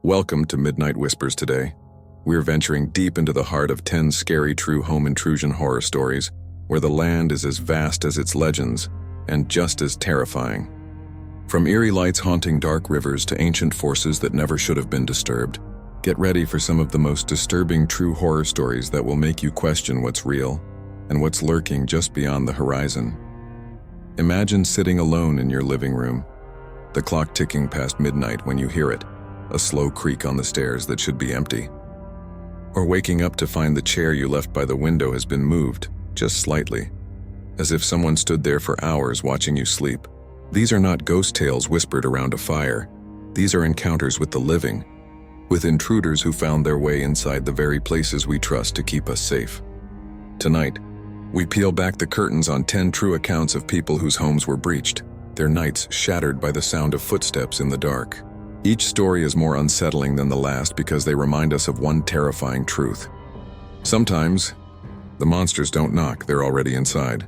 Welcome to Midnight Whispers today. We're venturing deep into the heart of 10 scary true home intrusion horror stories, where the land is as vast as its legends, and just as terrifying. From eerie lights haunting dark rivers to ancient forces that never should have been disturbed, get ready for some of the most disturbing true horror stories that will make you question what's real and what's lurking just beyond the horizon. Imagine sitting alone in your living room, the clock ticking past midnight when you hear it, a slow creak on the stairs that should be empty. Or waking up to find the chair you left by the window has been moved, just slightly, as if someone stood there for hours watching you sleep. These are not ghost tales whispered around a fire. These are encounters with the living, with intruders who found their way inside the very places we trust to keep us safe. Tonight, we peel back the curtains on 10 true accounts of people whose homes were breached, their nights shattered by the sound of footsteps in the dark. Each story is more unsettling than the last because they remind us of one terrifying truth. Sometimes, the monsters don't knock, they're already inside.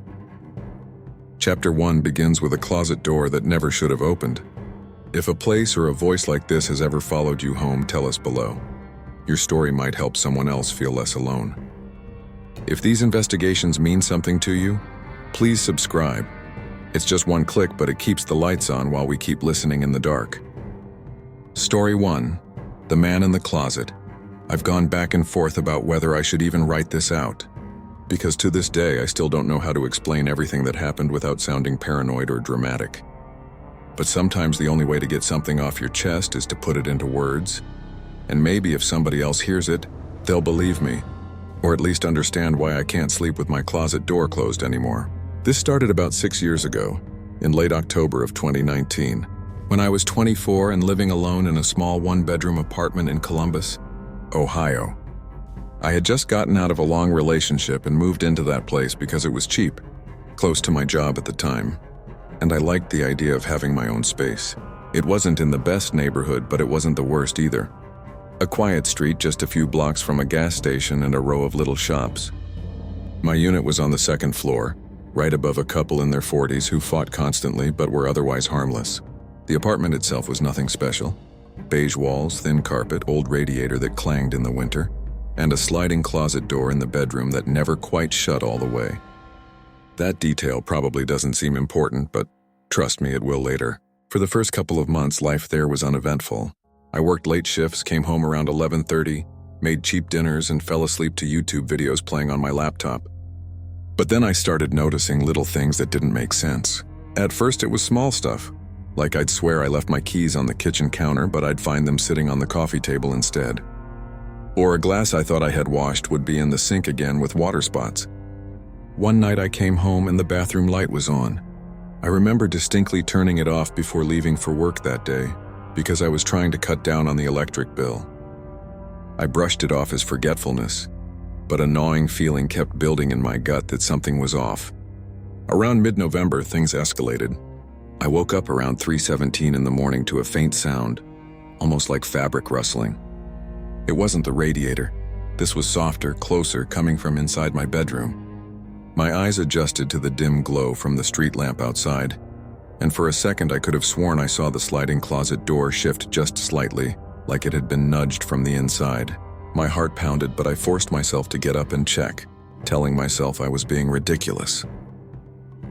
Chapter 1 begins with a closet door that never should have opened. If a place or a voice like this has ever followed you home, tell us below. Your story might help someone else feel less alone. If these investigations mean something to you, please subscribe. It's just one click, but it keeps the lights on while we keep listening in the dark. Story 1. The Man in the Closet. I've gone back and forth about whether I should even write this out, because to this day I still don't know how to explain everything that happened without sounding paranoid or dramatic. But sometimes the only way to get something off your chest is to put it into words, and maybe if somebody else hears it, they'll believe me, or at least understand why I can't sleep with my closet door closed anymore. This started about 6 years ago, in late October of 2019, when I was 24 and living alone in a small one-bedroom apartment in Columbus, Ohio. I had just gotten out of a long relationship and moved into that place because it was cheap, close to my job at the time, and I liked the idea of having my own space. It wasn't in the best neighborhood, but it wasn't the worst either. A quiet street just a few blocks from a gas station and a row of little shops. My unit was on the second floor, right above a couple in their 40s who fought constantly but were otherwise harmless. The apartment itself was nothing special. Beige walls, thin carpet, old radiator that clanged in the winter, and a sliding closet door in the bedroom that never quite shut all the way. That detail probably doesn't seem important, but trust me, it will later. For the first couple of months, life there was uneventful. I worked late shifts, came home around 11:30, made cheap dinners, and fell asleep to YouTube videos playing on my laptop. But then I started noticing little things that didn't make sense. At first it was small stuff, like I'd swear I left my keys on the kitchen counter, but I'd find them sitting on the coffee table instead. Or a glass I thought I had washed would be in the sink again with water spots. One night I came home and the bathroom light was on. I remember distinctly turning it off before leaving for work that day, because I was trying to cut down on the electric bill. I brushed it off as forgetfulness, but a gnawing feeling kept building in my gut that something was off. Around mid-November, things escalated. I woke up around 3:17 in the morning to a faint sound, almost like fabric rustling. It wasn't the radiator. This was softer, closer, coming from inside my bedroom. My eyes adjusted to the dim glow from the street lamp outside, and for a second I could have sworn I saw the sliding closet door shift just slightly, like it had been nudged from the inside. My heart pounded, but I forced myself to get up and check, telling myself I was being ridiculous.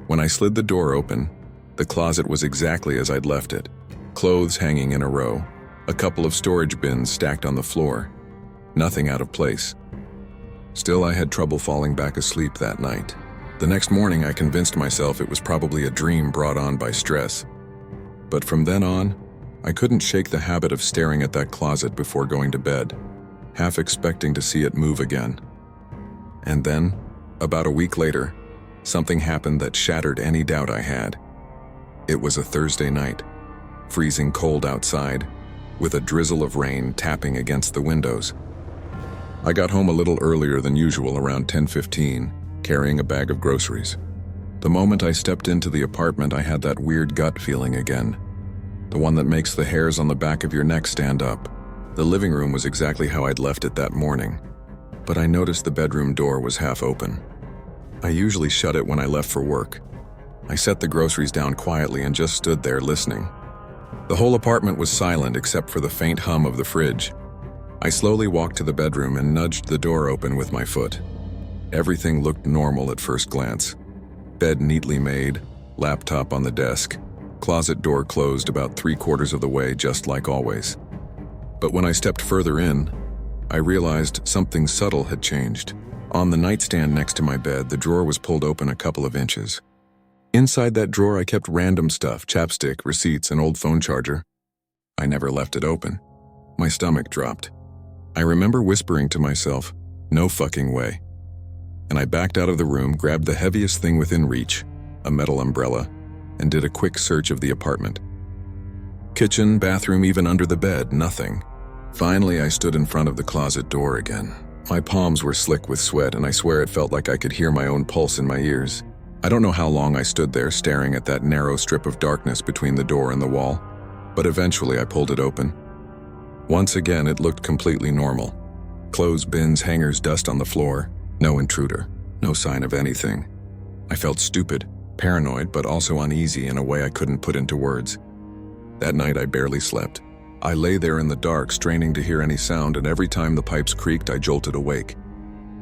When I slid the door open, the closet was exactly as I'd left it. Clothes hanging in a row, a couple of storage bins stacked on the floor. Nothing out of place. Still, I had trouble falling back asleep that night. The next morning, I convinced myself it was probably a dream brought on by stress. But from then on, I couldn't shake the habit of staring at that closet before going to bed, half expecting to see it move again. And then, about a week later, something happened that shattered any doubt I had. It was a Thursday night, freezing cold outside, with a drizzle of rain tapping against the windows. I got home a little earlier than usual, around 10:15, carrying a bag of groceries. The moment I stepped into the apartment, I had that weird gut feeling again, the one that makes the hairs on the back of your neck stand up. The living room was exactly how I'd left it that morning, but I noticed the bedroom door was half open. I usually shut it when I left for work. I set the groceries down quietly and just stood there listening. The whole apartment was silent except for the faint hum of the fridge. I slowly walked to the bedroom and nudged the door open with my foot. Everything looked normal at first glance. Bed neatly made, laptop on the desk, closet door closed about 3/4 of the way, just like always. But when I stepped further in, I realized something subtle had changed. On the nightstand next to my bed, the drawer was pulled open a couple of inches. Inside that drawer, I kept random stuff, chapstick, receipts, an old phone charger. I never left it open. My stomach dropped. I remember whispering to myself, "No fucking way." And I backed out of the room, grabbed the heaviest thing within reach, a metal umbrella, and did a quick search of the apartment. Kitchen, bathroom, even under the bed, nothing. Finally, I stood in front of the closet door again. My palms were slick with sweat, and I swear it felt like I could hear my own pulse in my ears. I don't know how long I stood there staring at that narrow strip of darkness between the door and the wall, but eventually I pulled it open. Once again, it looked completely normal. Clothes, bins, hangers, dust on the floor. No intruder. No sign of anything. I felt stupid, paranoid, but also uneasy in a way I couldn't put into words. That night I barely slept. I lay there in the dark, straining to hear any sound, and every time the pipes creaked, I jolted awake.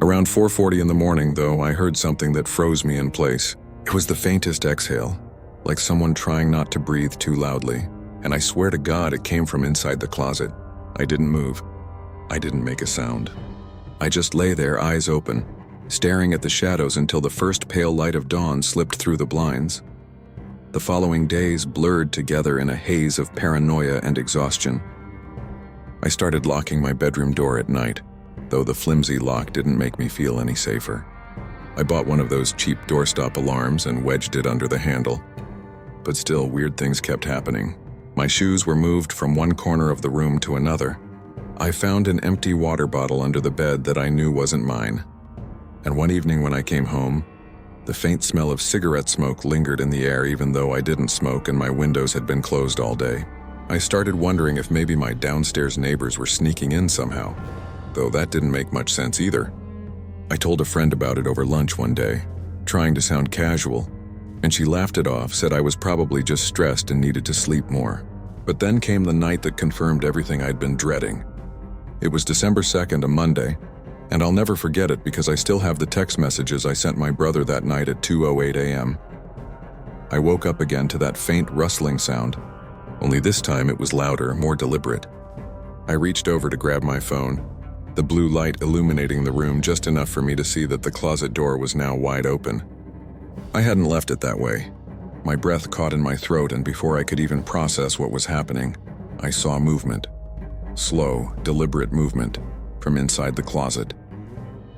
Around 4:40 in the morning, though, I heard something that froze me in place. It was the faintest exhale, like someone trying not to breathe too loudly, and I swear to God it came from inside the closet. I didn't move. I didn't make a sound. I just lay there, eyes open, staring at the shadows until the first pale light of dawn slipped through the blinds. The following days blurred together in a haze of paranoia and exhaustion. I started locking my bedroom door at night, though the flimsy lock didn't make me feel any safer. I bought one of those cheap doorstop alarms and wedged it under the handle. But still, weird things kept happening. My shoes were moved from one corner of the room to another. I found an empty water bottle under the bed that I knew wasn't mine. And one evening when I came home, the faint smell of cigarette smoke lingered in the air even though I didn't smoke and my windows had been closed all day. I started wondering if maybe my downstairs neighbors were sneaking in somehow, though that didn't make much sense either. I told a friend about it over lunch one day, trying to sound casual, and she laughed it off, said I was probably just stressed and needed to sleep more. But then came the night that confirmed everything I'd been dreading. It was December 2nd, a Monday, and I'll never forget it because I still have the text messages I sent my brother that night at 2:08 a.m. I woke up again to that faint rustling sound, only this time it was louder, more deliberate. I reached over to grab my phone, the blue light illuminating the room just enough for me to see that the closet door was now wide open. I hadn't left it that way. My breath caught in my throat, and before I could even process what was happening, I saw movement. Slow, deliberate movement from inside the closet.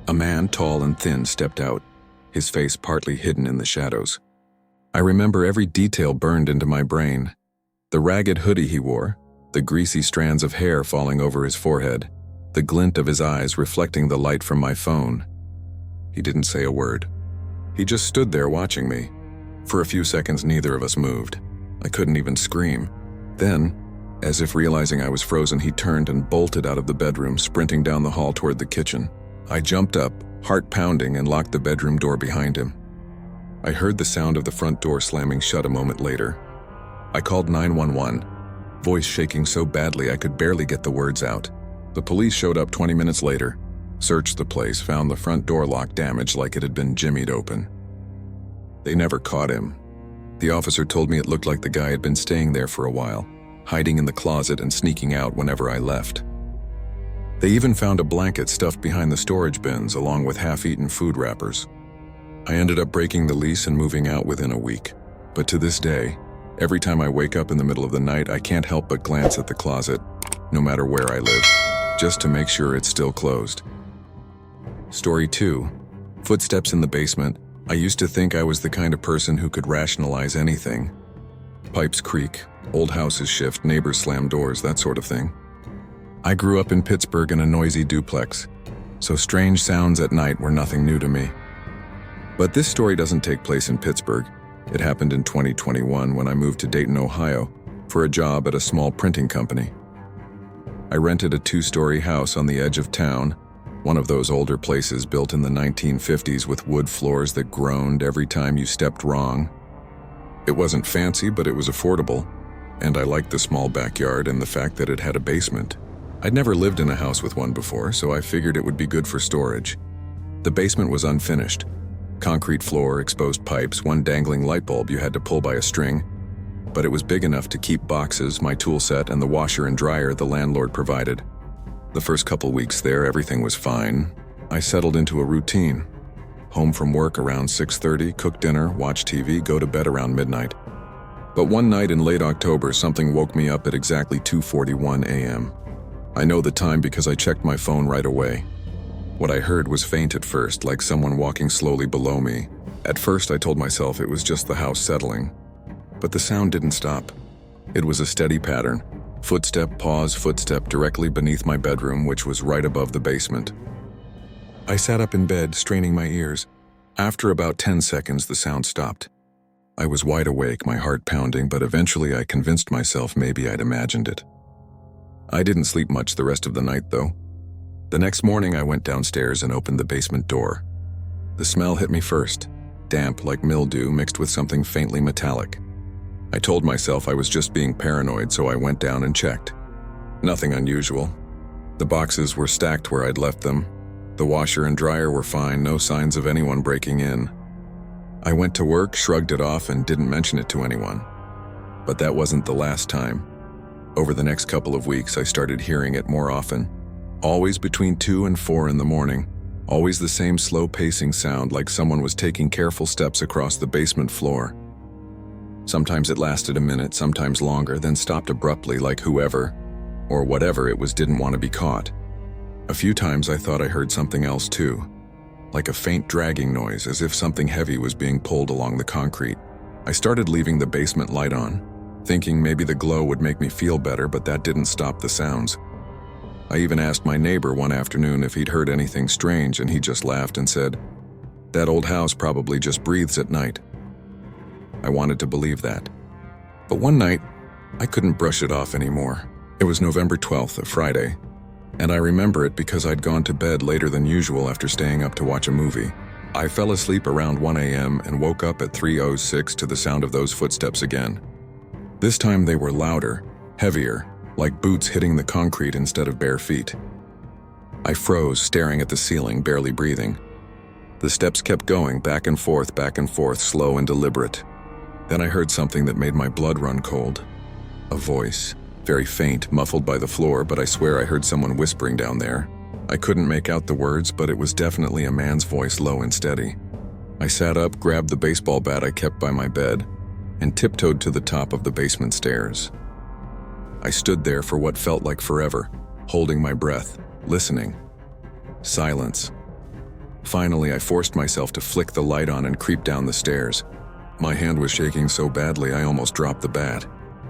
A man, tall and thin, stepped out, his face partly hidden in the shadows. I remember every detail burned into my brain. The ragged hoodie he wore, the greasy strands of hair falling over his forehead, the glint of his eyes reflecting the light from my phone. He didn't say a word. He just stood there watching me. For a few seconds, neither of us moved. I couldn't even scream. Then, as if realizing I was frozen, he turned and bolted out of the bedroom, sprinting down the hall toward the kitchen. I jumped up, heart pounding, and locked the bedroom door behind him. I heard the sound of the front door slamming shut a moment later. I called 911, voice shaking so badly I could barely get the words out. The police showed up 20 minutes later, searched the place, found the front door lock damaged like it had been jimmied open. They never caught him. The officer told me it looked like the guy had been staying there for a while, hiding in the closet and sneaking out whenever I left. They even found a blanket stuffed behind the storage bins along with half-eaten food wrappers. I ended up breaking the lease and moving out within a week. But to this day, every time I wake up in the middle of the night, I can't help but glance at the closet, no matter where I live, just to make sure it's still closed. Story 2. Footsteps in the basement. I used to think I was the kind of person who could rationalize anything. Pipes creak, old houses shift, neighbors slam doors, that sort of thing. I grew up in Pittsburgh in a noisy duplex, so strange sounds at night were nothing new to me. But this story doesn't take place in Pittsburgh. It happened in 2021 when I moved to Dayton, Ohio, for a job at a small printing company. I rented a 2-story house on the edge of town, one of those older places built in the 1950s with wood floors that groaned every time you stepped wrong. It wasn't fancy, but it was affordable. and I liked the small backyard and the fact that it had a basement. I'd never lived in a house with one before, so I figured it would be good for storage. The basement was unfinished. Concrete floor, exposed pipes, one dangling light bulb you had to pull by a string, but it was big enough to keep boxes, my tool set, and the washer and dryer the landlord provided. The first couple weeks there, everything was fine. I settled into a routine. Home from work around 6:30, cook dinner, watch TV, go to bed around midnight. But one night in late October, something woke me up at exactly 2:41 a.m. I know the time because I checked my phone right away. What I heard was faint at first, like someone walking slowly below me. At first, I told myself it was just the house settling. But the sound didn't stop. It was a steady pattern. Footstep, pause, footstep directly beneath my bedroom, which was right above the basement. I sat up in bed, straining my ears. After about 10 seconds, the sound stopped. I was wide awake, my heart pounding, but eventually I convinced myself maybe I'd imagined it. I didn't sleep much the rest of the night, though. The next morning, I went downstairs and opened the basement door. The smell hit me first, damp like mildew mixed with something faintly metallic. I told myself I was just being paranoid, so I went down and checked. Nothing unusual. The boxes were stacked where I'd left them. The washer and dryer were fine, no signs of anyone breaking in. I went to work, shrugged it off, and didn't mention it to anyone. But that wasn't the last time. Over the next couple of weeks, I started hearing it more often. Always between 2 and 4 in the morning. Always the same slow pacing sound, like someone was taking careful steps across the basement floor. Sometimes it lasted a minute, sometimes longer, then stopped abruptly, like whoever, or whatever it was, didn't want to be caught. A few times I thought I heard something else too, like a faint dragging noise, as if something heavy was being pulled along the concrete. I started leaving the basement light on, thinking maybe the glow would make me feel better, but that didn't stop the sounds. I even asked my neighbor one afternoon if he'd heard anything strange, and he just laughed and said, "That old house probably just breathes at night." I wanted to believe that. But one night, I couldn't brush it off anymore. It was November 12th, a Friday, and I remember it because I'd gone to bed later than usual after staying up to watch a movie. I fell asleep around 1 a.m. and woke up at 3:06 to the sound of those footsteps again. This time they were louder, heavier, like boots hitting the concrete instead of bare feet. I froze, staring at the ceiling, barely breathing. The steps kept going, back and forth, slow and deliberate. Then I heard something that made my blood run cold. A voice, very faint, muffled by the floor, but I swear I heard someone whispering down there. I couldn't make out the words, but it was definitely a man's voice, low and steady. I sat up, grabbed the baseball bat I kept by my bed, and tiptoed to the top of the basement stairs. I stood there for what felt like forever, holding my breath, listening. Silence. Finally, I forced myself to flick the light on and creep down the stairs. My hand was shaking so badly I almost dropped the bat.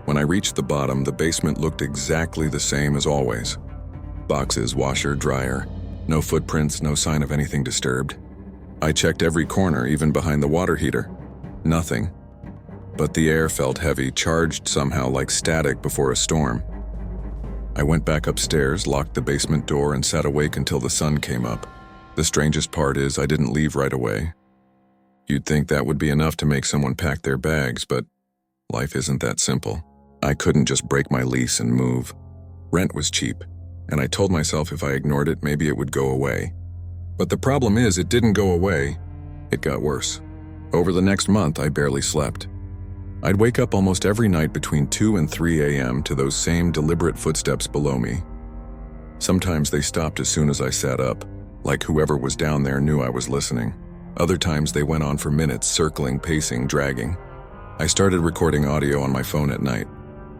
When I reached the bottom, the basement looked exactly the same as always. Boxes, washer, dryer. No footprints, no sign of anything disturbed. I checked every corner, even behind the water heater. Nothing. But the air felt heavy, charged somehow like static before a storm. I went back upstairs, locked the basement door, and sat awake until the sun came up. The strangest part is I didn't leave right away. You'd think that would be enough to make someone pack their bags, but life isn't that simple. I couldn't just break my lease and move. Rent was cheap, and I told myself if I ignored it, maybe it would go away. But the problem is, it didn't go away. It got worse. Over the next month, I barely slept. I'd wake up almost every night between 2 and 3 a.m. to those same deliberate footsteps below me. Sometimes they stopped as soon as I sat up, like whoever was down there knew I was listening. Other times they went on for minutes, circling, pacing, dragging. I started recording audio on my phone at night,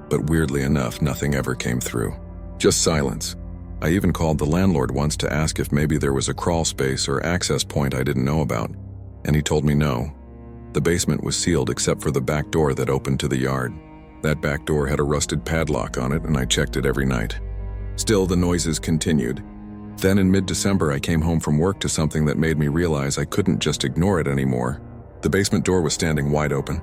but weirdly enough, nothing ever came through. Just silence. I even called the landlord once to ask if maybe there was a crawl space or access point I didn't know about, and he told me no. The basement was sealed except for the back door that opened to the yard. That back door had a rusted padlock on it, and I checked it every night. Still, the noises continued. Then in mid-December, I came home from work to something that made me realize I couldn't just ignore it anymore. The basement door was standing wide open.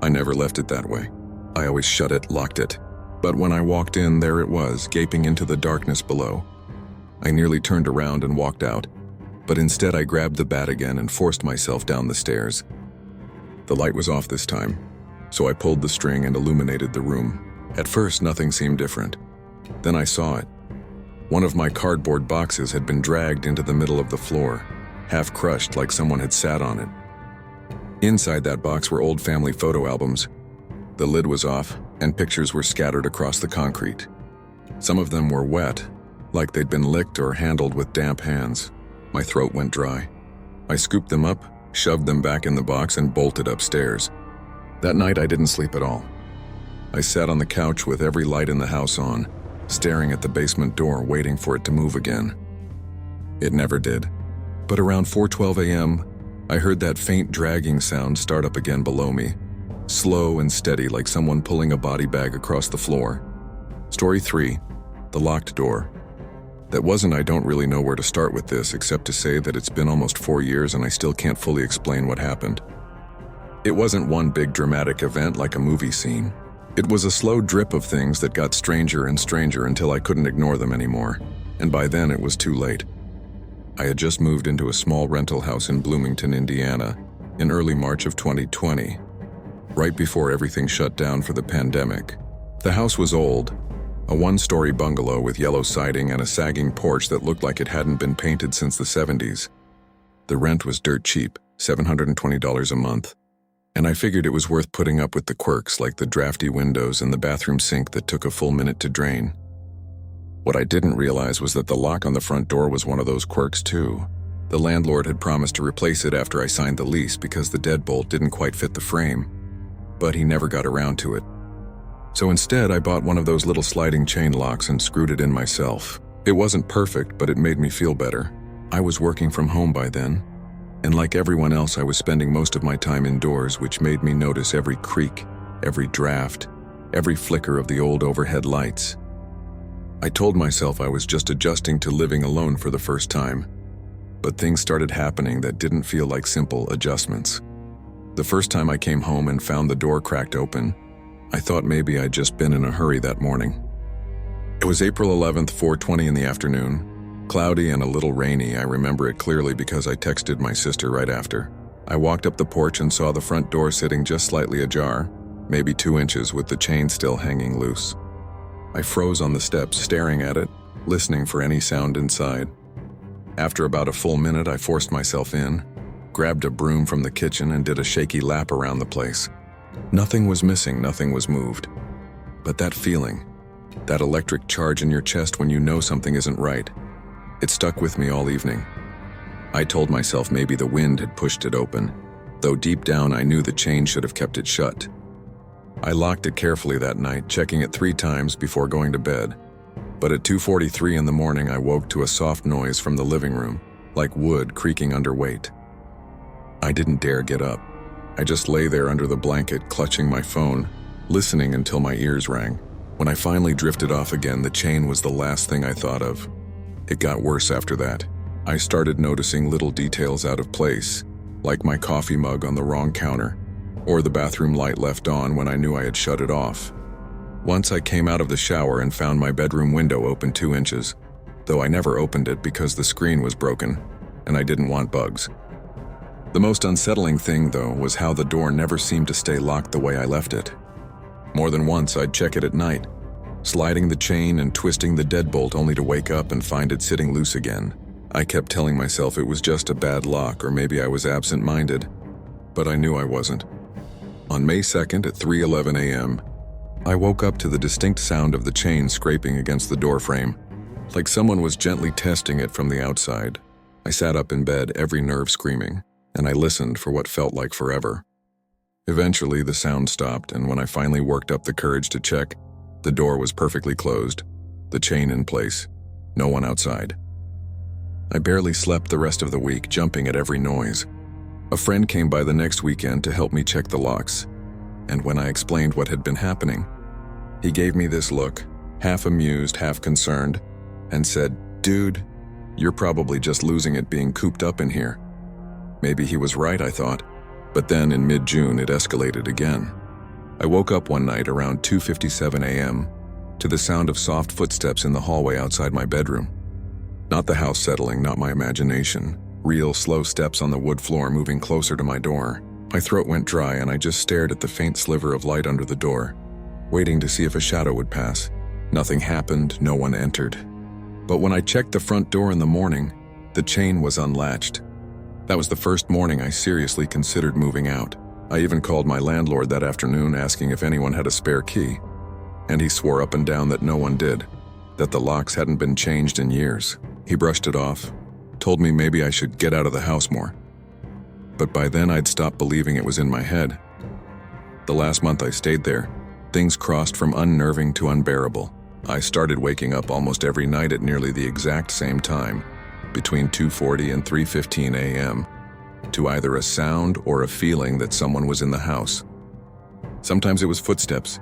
I never left it that way. I always shut it, locked it. But when I walked in, there it was, gaping into the darkness below. I nearly turned around and walked out, but instead I grabbed the bat again and forced myself down the stairs. The light was off this time, so I pulled the string and illuminated the room. At first, nothing seemed different. Then I saw it. One of my cardboard boxes had been dragged into the middle of the floor, half crushed like someone had sat on it. Inside that box were old family photo albums. The lid was off, and pictures were scattered across the concrete. Some of them were wet, like they'd been licked or handled with damp hands. My throat went dry. I scooped them up, shoved them back in the box, and bolted upstairs. That night I didn't sleep at all. I sat on the couch with every light in the house on, staring at the basement door, waiting for it to move again. It never did. But around 4:12 a.m., I heard that faint dragging sound start up again below me, slow and steady like someone pulling a body bag across the floor. Story 3, the locked door. I don't really know where to start with this except to say that it's been almost 4 years and I still can't fully explain what happened. It wasn't one big dramatic event like a movie scene. It was a slow drip of things that got stranger and stranger until I couldn't ignore them anymore, and by then it was too late. I had just moved into a small rental house in Bloomington, Indiana, in early March of 2020, right before everything shut down for the pandemic. The house was old, a one-story bungalow with yellow siding and a sagging porch that looked like it hadn't been painted since the 70s. The rent was dirt cheap, $720 a month, and I figured it was worth putting up with the quirks like the drafty windows and the bathroom sink that took a full minute to drain. What I didn't realize was that the lock on the front door was one of those quirks too. The landlord had promised to replace it after I signed the lease because the deadbolt didn't quite fit the frame, but he never got around to it. So instead, I bought one of those little sliding chain locks and screwed it in myself. It wasn't perfect, but it made me feel better. I was working from home by then, and like everyone else, I was spending most of my time indoors, which made me notice every creak, every draft, every flicker of the old overhead lights. I told myself I was just adjusting to living alone for the first time, but things started happening that didn't feel like simple adjustments. The first time I came home and found the door cracked open, I thought maybe I'd just been in a hurry that morning. It was April 11th, 4:20 in the afternoon. Cloudy and a little rainy. I remember it clearly because I texted my sister right after. I walked up the porch and saw the front door sitting just slightly ajar, maybe 2 inches with the chain still hanging loose. I froze on the steps, staring at it, listening for any sound inside. After about a full minute, I forced myself in, grabbed a broom from the kitchen and did a shaky lap around the place. Nothing was missing, nothing was moved. But that feeling, that electric charge in your chest when you know something isn't right, it stuck with me all evening. I told myself maybe the wind had pushed it open, though deep down I knew the chain should have kept it shut. I locked it carefully that night, checking it 3 times before going to bed. But at 2:43 in the morning, I woke to a soft noise from the living room, like wood creaking under weight. I didn't dare get up. I just lay there under the blanket, clutching my phone, listening until my ears rang. When I finally drifted off again, the chain was the last thing I thought of. It got worse after that. I started noticing little details out of place, like my coffee mug on the wrong counter, or the bathroom light left on when I knew I had shut it off. Once I came out of the shower and found my bedroom window open 2 inches, though I never opened it because the screen was broken, and I didn't want bugs. The most unsettling thing, though, was how the door never seemed to stay locked the way I left it. More than once, I'd check it at night, sliding the chain and twisting the deadbolt only to wake up and find it sitting loose again. I kept telling myself it was just a bad lock or maybe I was absent-minded, but I knew I wasn't. On May 2nd at 3:11 a.m., I woke up to the distinct sound of the chain scraping against the doorframe, like someone was gently testing it from the outside. I sat up in bed, every nerve screaming, and I listened for what felt like forever. Eventually, the sound stopped, and when I finally worked up the courage to check, the door was perfectly closed, the chain in place, no one outside. I barely slept the rest of the week, jumping at every noise. A friend came by the next weekend to help me check the locks, and when I explained what had been happening, he gave me this look, half amused, half concerned, and said, "Dude, you're probably just losing it being cooped up in here." Maybe he was right, I thought, but then in mid-June it escalated again. I woke up one night around 2:57 a.m. to the sound of soft footsteps in the hallway outside my bedroom. Not the house settling, not my imagination. Real slow steps on the wood floor moving closer to my door. My throat went dry and I just stared at the faint sliver of light under the door. waiting to see if a shadow would pass. Nothing happened, no one entered. But when I checked the front door in the morning, the chain was unlatched. That was the first morning I seriously considered moving out. I even called my landlord that afternoon asking if anyone had a spare key. And he swore up and down that no one did, that the locks hadn't been changed in years. He brushed it off, told me maybe I should get out of the house more. But by then I'd stopped believing it was in my head. The last month I stayed there, things crossed from unnerving to unbearable. I started waking up almost every night at nearly the exact same time, between 2:40 and 3:15 a.m., to either a sound or a feeling that someone was in the house. Sometimes it was footsteps.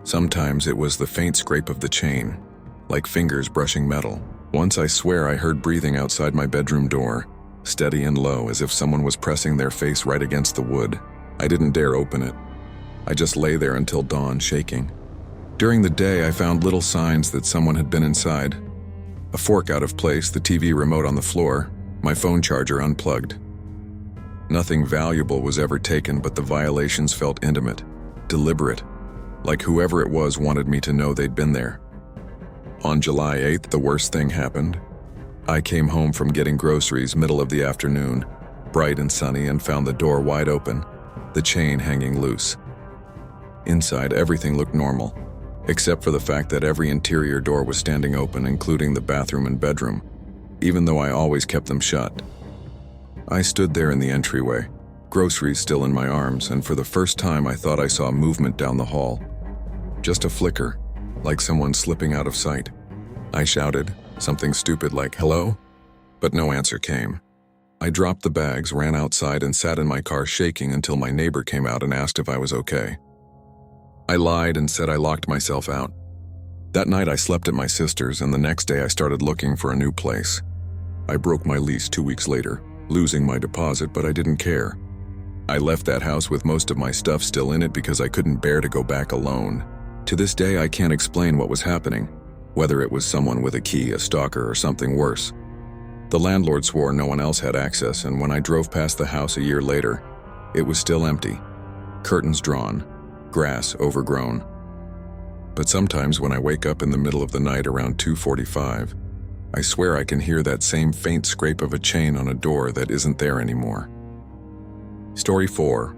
Sometimes it was the faint scrape of the chain, like fingers brushing metal. Once I swear I heard breathing outside my bedroom door, steady and low as if someone was pressing their face right against the wood. I didn't dare open it. I just lay there until dawn, shaking. During the day, I found little signs that someone had been inside. A fork out of place, the TV remote on the floor, my phone charger unplugged. Nothing valuable was ever taken, but the violations felt intimate, deliberate, like whoever it was wanted me to know they'd been there. On July 8th, the worst thing happened. I came home from getting groceries middle of the afternoon, bright and sunny, and found the door wide open, the chain hanging loose. Inside, everything looked normal, except for the fact that every interior door was standing open, including the bathroom and bedroom, even though I always kept them shut. I stood there in the entryway, groceries still in my arms, and for the first time I thought I saw movement down the hall. Just a flicker, like someone slipping out of sight. I shouted, something stupid like, "Hello?" But no answer came. I dropped the bags, ran outside, and sat in my car shaking until my neighbor came out and asked if I was okay. I lied and said I locked myself out. That night I slept at my sister's, and the next day I started looking for a new place. I broke my lease 2 weeks later, losing my deposit, but I didn't care. I left that house with most of my stuff still in it because I couldn't bear to go back alone. To this day, I can't explain what was happening, whether it was someone with a key, a stalker, or something worse. The landlord swore no one else had access, and when I drove past the house a year later, it was still empty, curtains drawn, grass overgrown. But sometimes when I wake up in the middle of the night around 2:45, I swear I can hear that same faint scrape of a chain on a door that isn't there anymore. Story 4.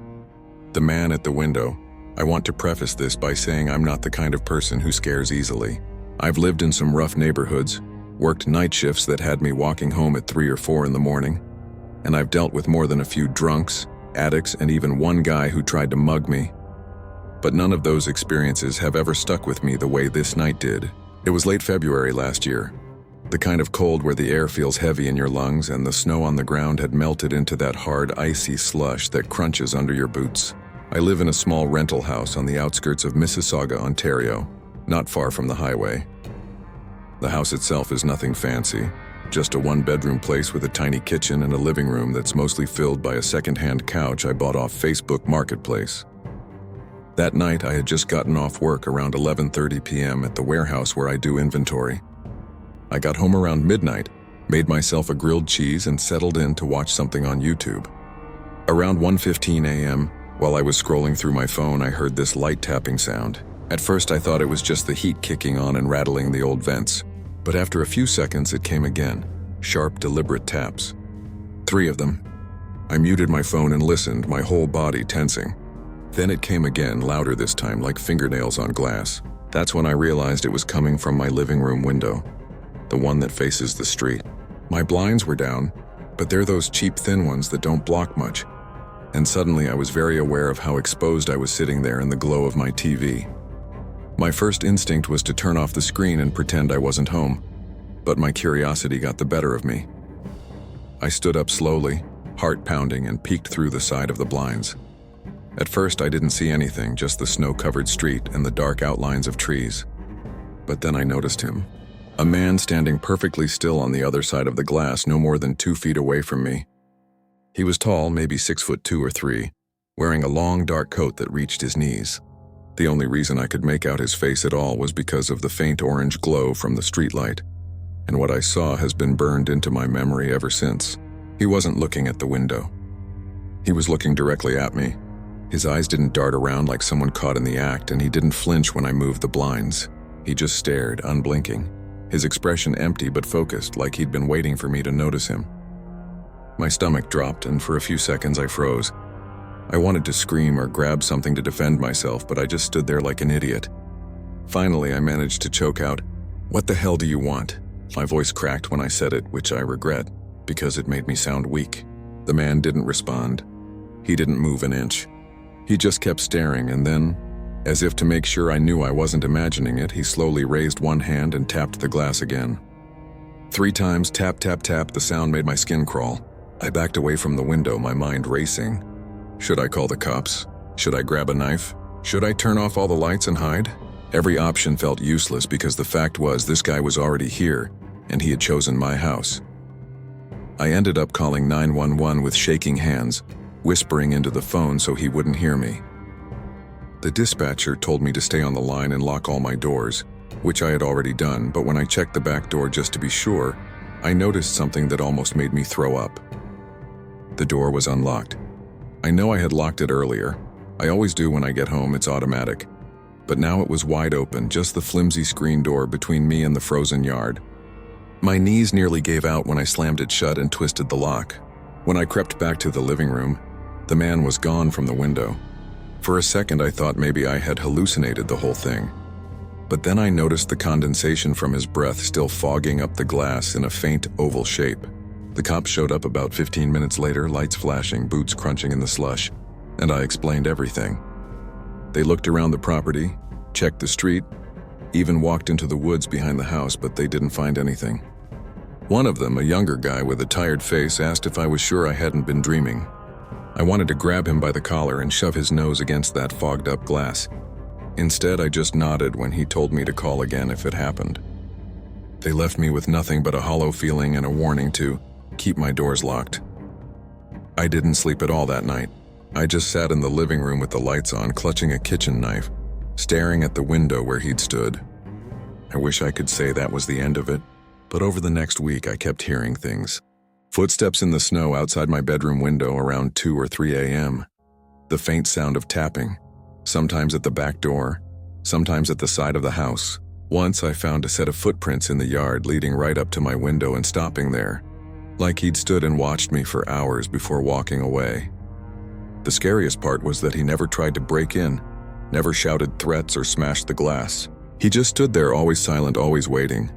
The Man at the Window. I want to preface this by saying I'm not the kind of person who scares easily. I've lived in some rough neighborhoods, worked night shifts that had me walking home at 3 or 4 in the morning, and I've dealt with more than a few drunks, addicts, and even one guy who tried to mug me. But none of those experiences have ever stuck with me the way this night did. It was late February last year, the kind of cold where the air feels heavy in your lungs and the snow on the ground had melted into that hard, icy slush that crunches under your boots. I live in a small rental house on the outskirts of Mississauga, Ontario, not far from the highway. The house itself is nothing fancy, just a one-bedroom place with a tiny kitchen and a living room that's mostly filled by a second-hand couch I bought off Facebook Marketplace. That night, I had just gotten off work around 11:30 p.m. at the warehouse where I do inventory. I got home around midnight, made myself a grilled cheese, and settled in to watch something on YouTube. Around 1:15 a.m., while I was scrolling through my phone, I heard this light tapping sound. At first, I thought it was just the heat kicking on and rattling the old vents. But after a few seconds, it came again. Sharp, deliberate taps. 3 of them. I muted my phone and listened, my whole body tensing. Then it came again, louder this time, like fingernails on glass. That's when I realized it was coming from my living room window, the one that faces the street. My blinds were down, but they're those cheap thin ones that don't block much. And suddenly I was very aware of how exposed I was sitting there in the glow of my TV. My first instinct was to turn off the screen and pretend I wasn't home, but my curiosity got the better of me. I stood up slowly, heart pounding, and peeked through the side of the blinds. At first, I didn't see anything, just the snow-covered street and the dark outlines of trees. But then I noticed him. A man standing perfectly still on the other side of the glass, no more than 2 feet away from me. He was tall, maybe 6'2" or 3", wearing a long, dark coat that reached his knees. The only reason I could make out his face at all was because of the faint orange glow from the streetlight, and what I saw has been burned into my memory ever since. He wasn't looking at the window. He was looking directly at me, His eyes didn't dart around like someone caught in the act, and he didn't flinch when I moved the blinds. He just stared, unblinking, his expression empty but focused, like he'd been waiting for me to notice him. My stomach dropped, and for a few seconds I froze. I wanted to scream or grab something to defend myself, but I just stood there like an idiot. Finally, I managed to choke out, "What the hell do you want?" My voice cracked when I said it, which I regret, because it made me sound weak. The man didn't respond. He didn't move an inch. He just kept staring, and then, as if to make sure I knew I wasn't imagining it, he slowly raised one hand and tapped the glass again. 3 times, tap, tap, tap. The sound made my skin crawl. I backed away from the window, my mind racing. Should I call the cops? Should I grab a knife? Should I turn off all the lights and hide? Every option felt useless because the fact was this guy was already here, and he had chosen my house. I ended up calling 911 with shaking hands, whispering into the phone so he wouldn't hear me. The dispatcher told me to stay on the line and lock all my doors, which I had already done, but when I checked the back door just to be sure, I noticed something that almost made me throw up. The door was unlocked. I know I had locked it earlier. I always do when I get home, it's automatic. But now it was wide open, just the flimsy screen door between me and the frozen yard. My knees nearly gave out when I slammed it shut and twisted the lock. When I crept back to the living room, the man was gone from the window. For a second I thought maybe I had hallucinated the whole thing. But then I noticed the condensation from his breath still fogging up the glass in a faint oval shape. The cops showed up about 15 minutes later, lights flashing, boots crunching in the slush, and I explained everything. They looked around the property, checked the street, even walked into the woods behind the house, but they didn't find anything. One of them, a younger guy with a tired face, asked if I was sure I hadn't been dreaming. I wanted to grab him by the collar and shove his nose against that fogged-up glass. Instead, I just nodded when he told me to call again if it happened. They left me with nothing but a hollow feeling and a warning to keep my doors locked. I didn't sleep at all that night. I just sat in the living room with the lights on, clutching a kitchen knife, staring at the window where he'd stood. I wish I could say that was the end of it, but over the next week I kept hearing things. Footsteps in the snow outside my bedroom window around 2 or 3 a.m. The faint sound of tapping, sometimes at the back door, sometimes at the side of the house. Once I found a set of footprints in the yard leading right up to my window and stopping there, like he'd stood and watched me for hours before walking away. The scariest part was that he never tried to break in, never shouted threats or smashed the glass. He just stood there, always silent, always waiting.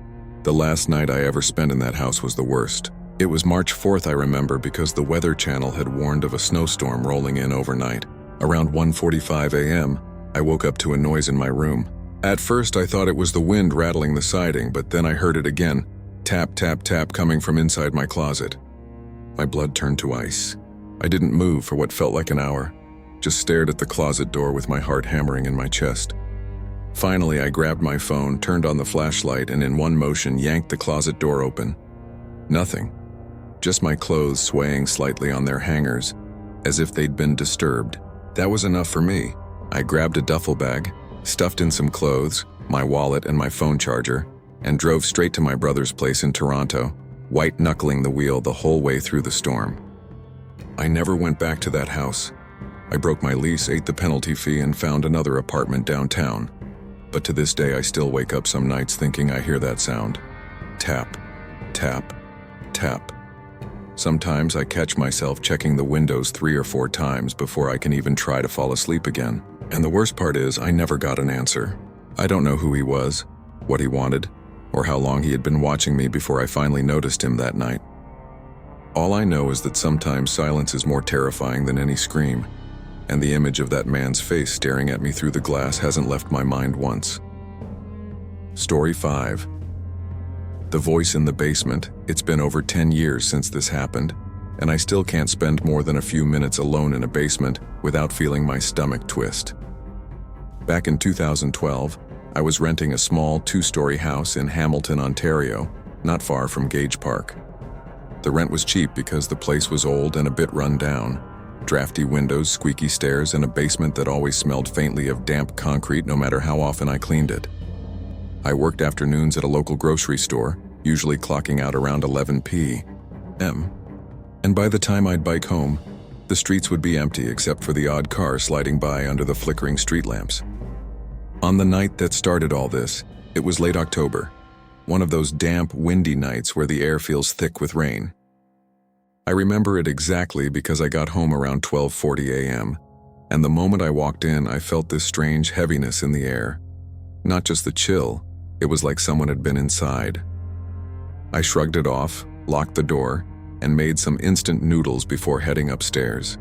The last night I ever spent in that house was the worst. It was March 4th, I remember, because the Weather Channel had warned of a snowstorm rolling in overnight. Around 1:45 a.m., I woke up to a noise in my room. At first I thought it was the wind rattling the siding, but then I heard it again, tap, tap, tap, coming from inside my closet. My blood turned to ice. I didn't move for what felt like an hour, just stared at the closet door with my heart hammering in my chest. Finally, I grabbed my phone, turned on the flashlight, and in one motion yanked the closet door open. Nothing. Just my clothes swaying slightly on their hangers, as if they'd been disturbed. That was enough for me. I grabbed a duffel bag, stuffed in some clothes, my wallet, and my phone charger, and drove straight to my brother's place in Toronto, white-knuckling the wheel the whole way through the storm. I never went back to that house. I broke my lease, ate the penalty fee, and found another apartment downtown. But to this day, I still wake up some nights thinking I hear that sound. Tap, tap, tap. Sometimes I catch myself checking the windows 3 or 4 times before I can even try to fall asleep again. And the worst part is, I never got an answer. I don't know who he was, what he wanted, or how long he had been watching me before I finally noticed him that night. All I know is that sometimes silence is more terrifying than any scream, and the image of that man's face staring at me through the glass hasn't left my mind once. Story 5. The voice in the basement. It's been over 10 years since this happened, and I still can't spend more than a few minutes alone in a basement without feeling my stomach twist. Back in 2012, I was renting a small 2-story house in Hamilton, Ontario, not far from Gage Park. The rent was cheap because the place was old and a bit run down. Drafty windows, squeaky stairs, and a basement that always smelled faintly of damp concrete no matter how often I cleaned it. I worked afternoons at a local grocery store, usually clocking out around 11 p.m. And by the time I'd bike home, The streets would be empty except for the odd car sliding by under the flickering street lamps. On the night that started all this, it was late October, one of those damp, windy nights where the air feels thick with rain. I remember it exactly because I got home around 12:40 a.m., and the moment I walked in, I felt this strange heaviness in the air. Not just the chill, it was like someone had been inside. I shrugged it off, locked the door, and made some instant noodles before heading upstairs.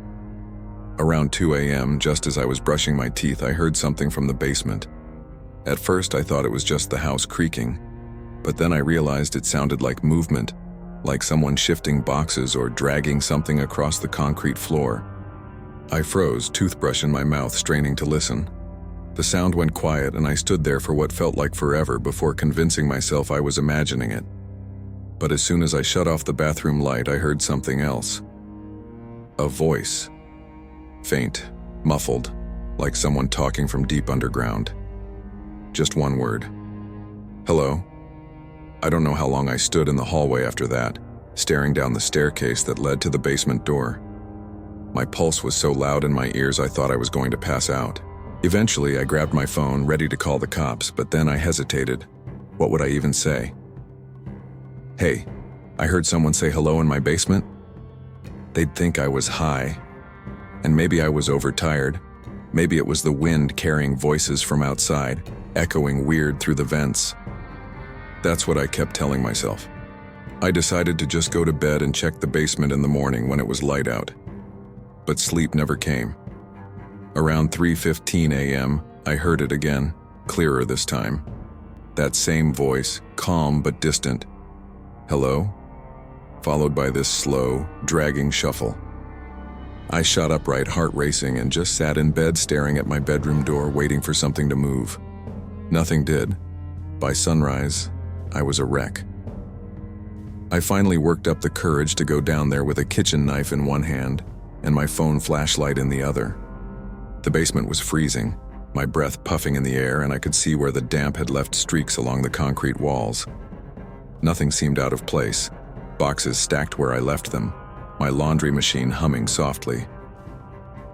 Around 2 a.m., just as I was brushing my teeth, I heard something from the basement. At first, I thought it was just the house creaking, but then I realized it sounded like movement, like someone shifting boxes or dragging something across the concrete floor. I froze, toothbrush in my mouth, straining to listen. The sound went quiet, and I stood there for what felt like forever before convincing myself I was imagining it. But as soon as I shut off the bathroom light, I heard something else. A voice. Faint, muffled, like someone talking from deep underground. Just one word. Hello? I don't know how long I stood in the hallway after that, staring down the staircase that led to the basement door. My pulse was so loud in my ears I thought I was going to pass out. Eventually, I grabbed my phone, ready to call the cops, but then I hesitated. What would I even say? Hey, I heard someone say hello in my basement. They'd think I was high. And maybe I was overtired. Maybe it was the wind carrying voices from outside, echoing weird through the vents. That's what I kept telling myself. I decided to just go to bed and check the basement in the morning when it was light out. But sleep never came. Around 3:15 a.m., I heard it again, clearer this time. That same voice, calm but distant. Hello? Followed by this slow, dragging shuffle. I shot upright, heart racing, and just sat in bed staring at my bedroom door, waiting for something to move. Nothing did. By sunrise, I was a wreck. I finally worked up the courage to go down there with a kitchen knife in one hand and my phone flashlight in the other. The basement was freezing, my breath puffing in the air, and I could see where the damp had left streaks along the concrete walls. Nothing seemed out of place. Boxes stacked where I left them, my laundry machine humming softly.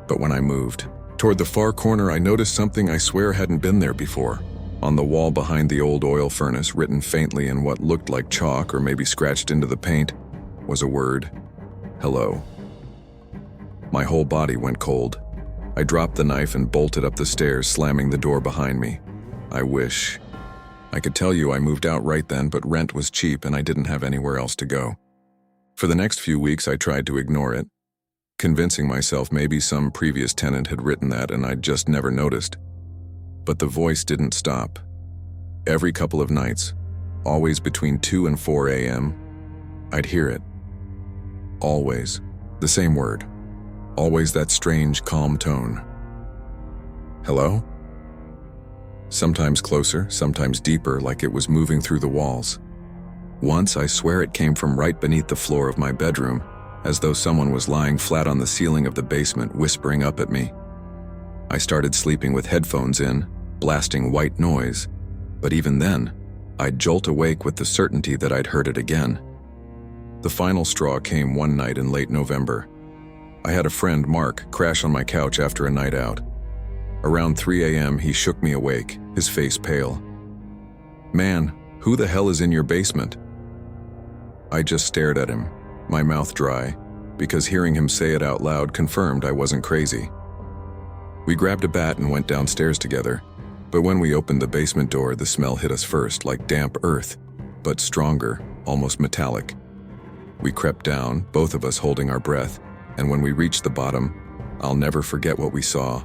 But when I moved toward the far corner, I noticed something I swear hadn't been there before. On the wall behind the old oil furnace, written faintly in what looked like chalk or maybe scratched into the paint, was a word. Hello. My whole body went cold. I dropped the knife and bolted up the stairs, slamming the door behind me. I wish I could tell you I moved out right then, but rent was cheap and I didn't have anywhere else to go. For the next few weeks, I tried to ignore it, convincing myself maybe some previous tenant had written that and I'd just never noticed. But the voice didn't stop. Every couple of nights, always between 2 and 4 a.m., I'd hear it. Always. The same word. Always that strange, calm tone. Hello? Sometimes closer, sometimes deeper, like it was moving through the walls. Once, I swear it came from right beneath the floor of my bedroom, as though someone was lying flat on the ceiling of the basement, whispering up at me. I started sleeping with headphones in, blasting white noise, but even then, I'd jolt awake with the certainty that I'd heard it again. The final straw came one night in late November. I had a friend, Mark, crash on my couch after a night out. Around 3 a.m., he shook me awake, his face pale. "Man, who the hell is in your basement?" I just stared at him, my mouth dry, because hearing him say it out loud confirmed I wasn't crazy. We grabbed a bat and went downstairs together, but when we opened the basement door, the smell hit us first, like damp earth, but stronger, almost metallic. We crept down, both of us holding our breath, and when we reached the bottom, I'll never forget what we saw.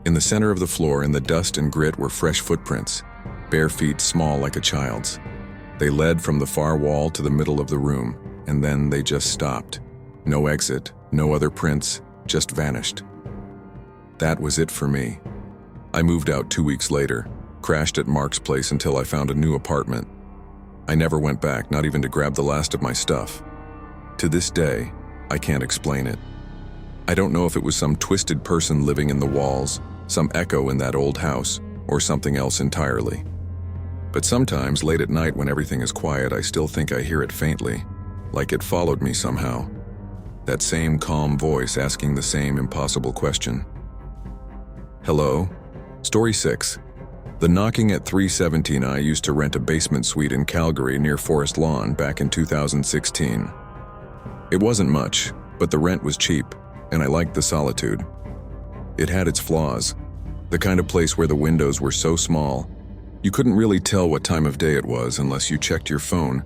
In the center of the floor, in the dust and grit, were fresh footprints, bare feet small like a child's. They led from the far wall to the middle of the room, and then they just stopped. No exit, no other prints, just vanished. That was it for me. I moved out 2 weeks later, crashed at Mark's place until I found a new apartment. I never went back, not even to grab the last of my stuff. To this day, I can't explain it. I don't know if it was some twisted person living in the walls, some echo in that old house, or something else entirely. But sometimes, late at night when everything is quiet, I still think I hear it faintly, like it followed me somehow. That same calm voice asking the same impossible question. Hello? Story 6. The knocking at 317. I used to rent a basement suite in Calgary near Forest Lawn back in 2016. It wasn't much, but the rent was cheap, and I liked the solitude. It had its flaws. The kind of place where the windows were so small, you couldn't really tell what time of day it was unless you checked your phone,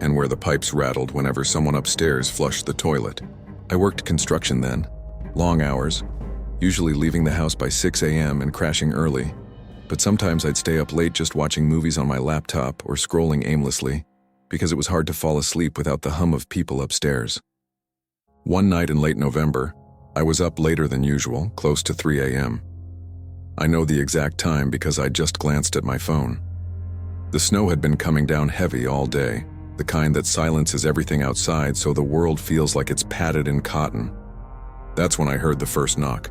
and where the pipes rattled whenever someone upstairs flushed the toilet. I worked construction then, long hours, usually leaving the house by 6 a.m. and crashing early, but sometimes I'd stay up late just watching movies on my laptop or scrolling aimlessly, because it was hard to fall asleep without the hum of people upstairs. One night in late November, I was up later than usual, close to 3 a.m. I know the exact time because I just glanced at my phone. The snow had been coming down heavy all day, the kind that silences everything outside so the world feels like it's padded in cotton. That's when I heard the first knock.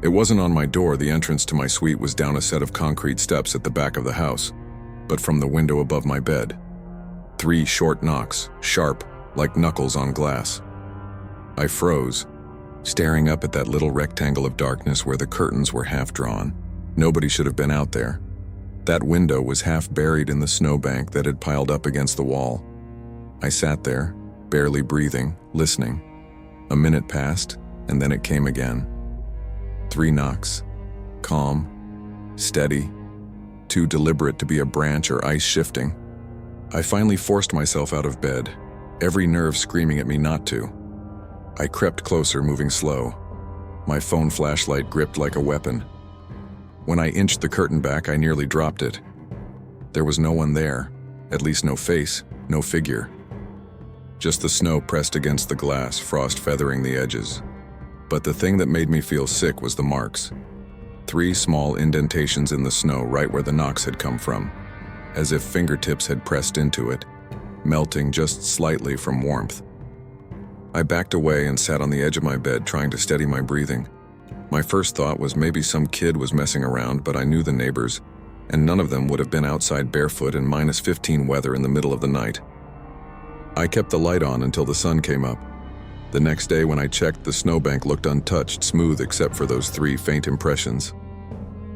It wasn't on my door. The entrance to my suite was down a set of concrete steps at the back of the house, but from the window above my bed. 3 short knocks, sharp, like knuckles on glass. I froze, staring up at that little rectangle of darkness where the curtains were half drawn. Nobody should have been out there. That window was half buried in the snowbank that had piled up against the wall. I sat there, barely breathing, listening. A minute passed, and then it came again. 3 knocks. Calm, steady, too deliberate to be a branch or ice shifting. I finally forced myself out of bed, every nerve screaming at me not to. I crept closer, moving slow, my phone flashlight gripped like a weapon. When I inched the curtain back, I nearly dropped it. There was no one there, at least no face, no figure. Just the snow pressed against the glass, frost feathering the edges. But the thing that made me feel sick was the marks. 3 small indentations in the snow right where the knocks had come from, as if fingertips had pressed into it, melting just slightly from warmth. I backed away and sat on the edge of my bed trying to steady my breathing. My first thought was maybe some kid was messing around, but I knew the neighbors, and none of them would have been outside barefoot in -15 weather in the middle of the night. I kept the light on until the sun came up. The next day when I checked, the snowbank looked untouched, smooth except for those 3 faint impressions.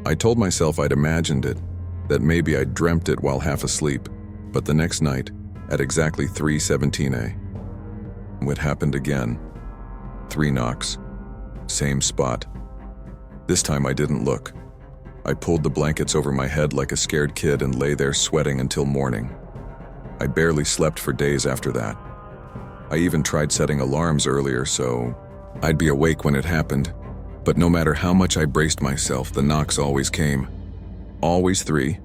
I told myself I'd imagined it, that maybe I'd dreamt it while half asleep, but the next night, at exactly 3:17 a.m., it happened again. 3 knocks, same spot. This time I didn't look. I pulled the blankets over my head like a scared kid and lay there sweating until morning. I barely slept for days after that. I even tried setting alarms earlier so I'd be awake when it happened, but no matter how much I braced myself, the knocks always came. Always 3,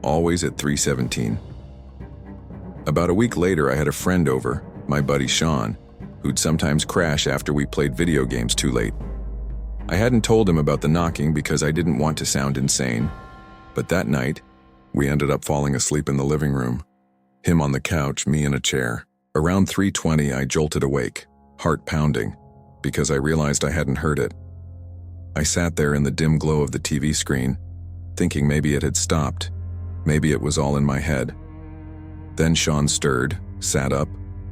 always at 3:17. About a week later, I had a friend over, my buddy Sean, who'd sometimes crash after we played video games too late. I hadn't told him about the knocking because I didn't want to sound insane, but that night, we ended up falling asleep in the living room. Him on the couch, me in a chair. Around 3:20, I jolted awake, heart pounding, because I realized I hadn't heard it. I sat there in the dim glow of the TV screen, thinking maybe it had stopped, maybe it was all in my head. Then Sean stirred, sat up,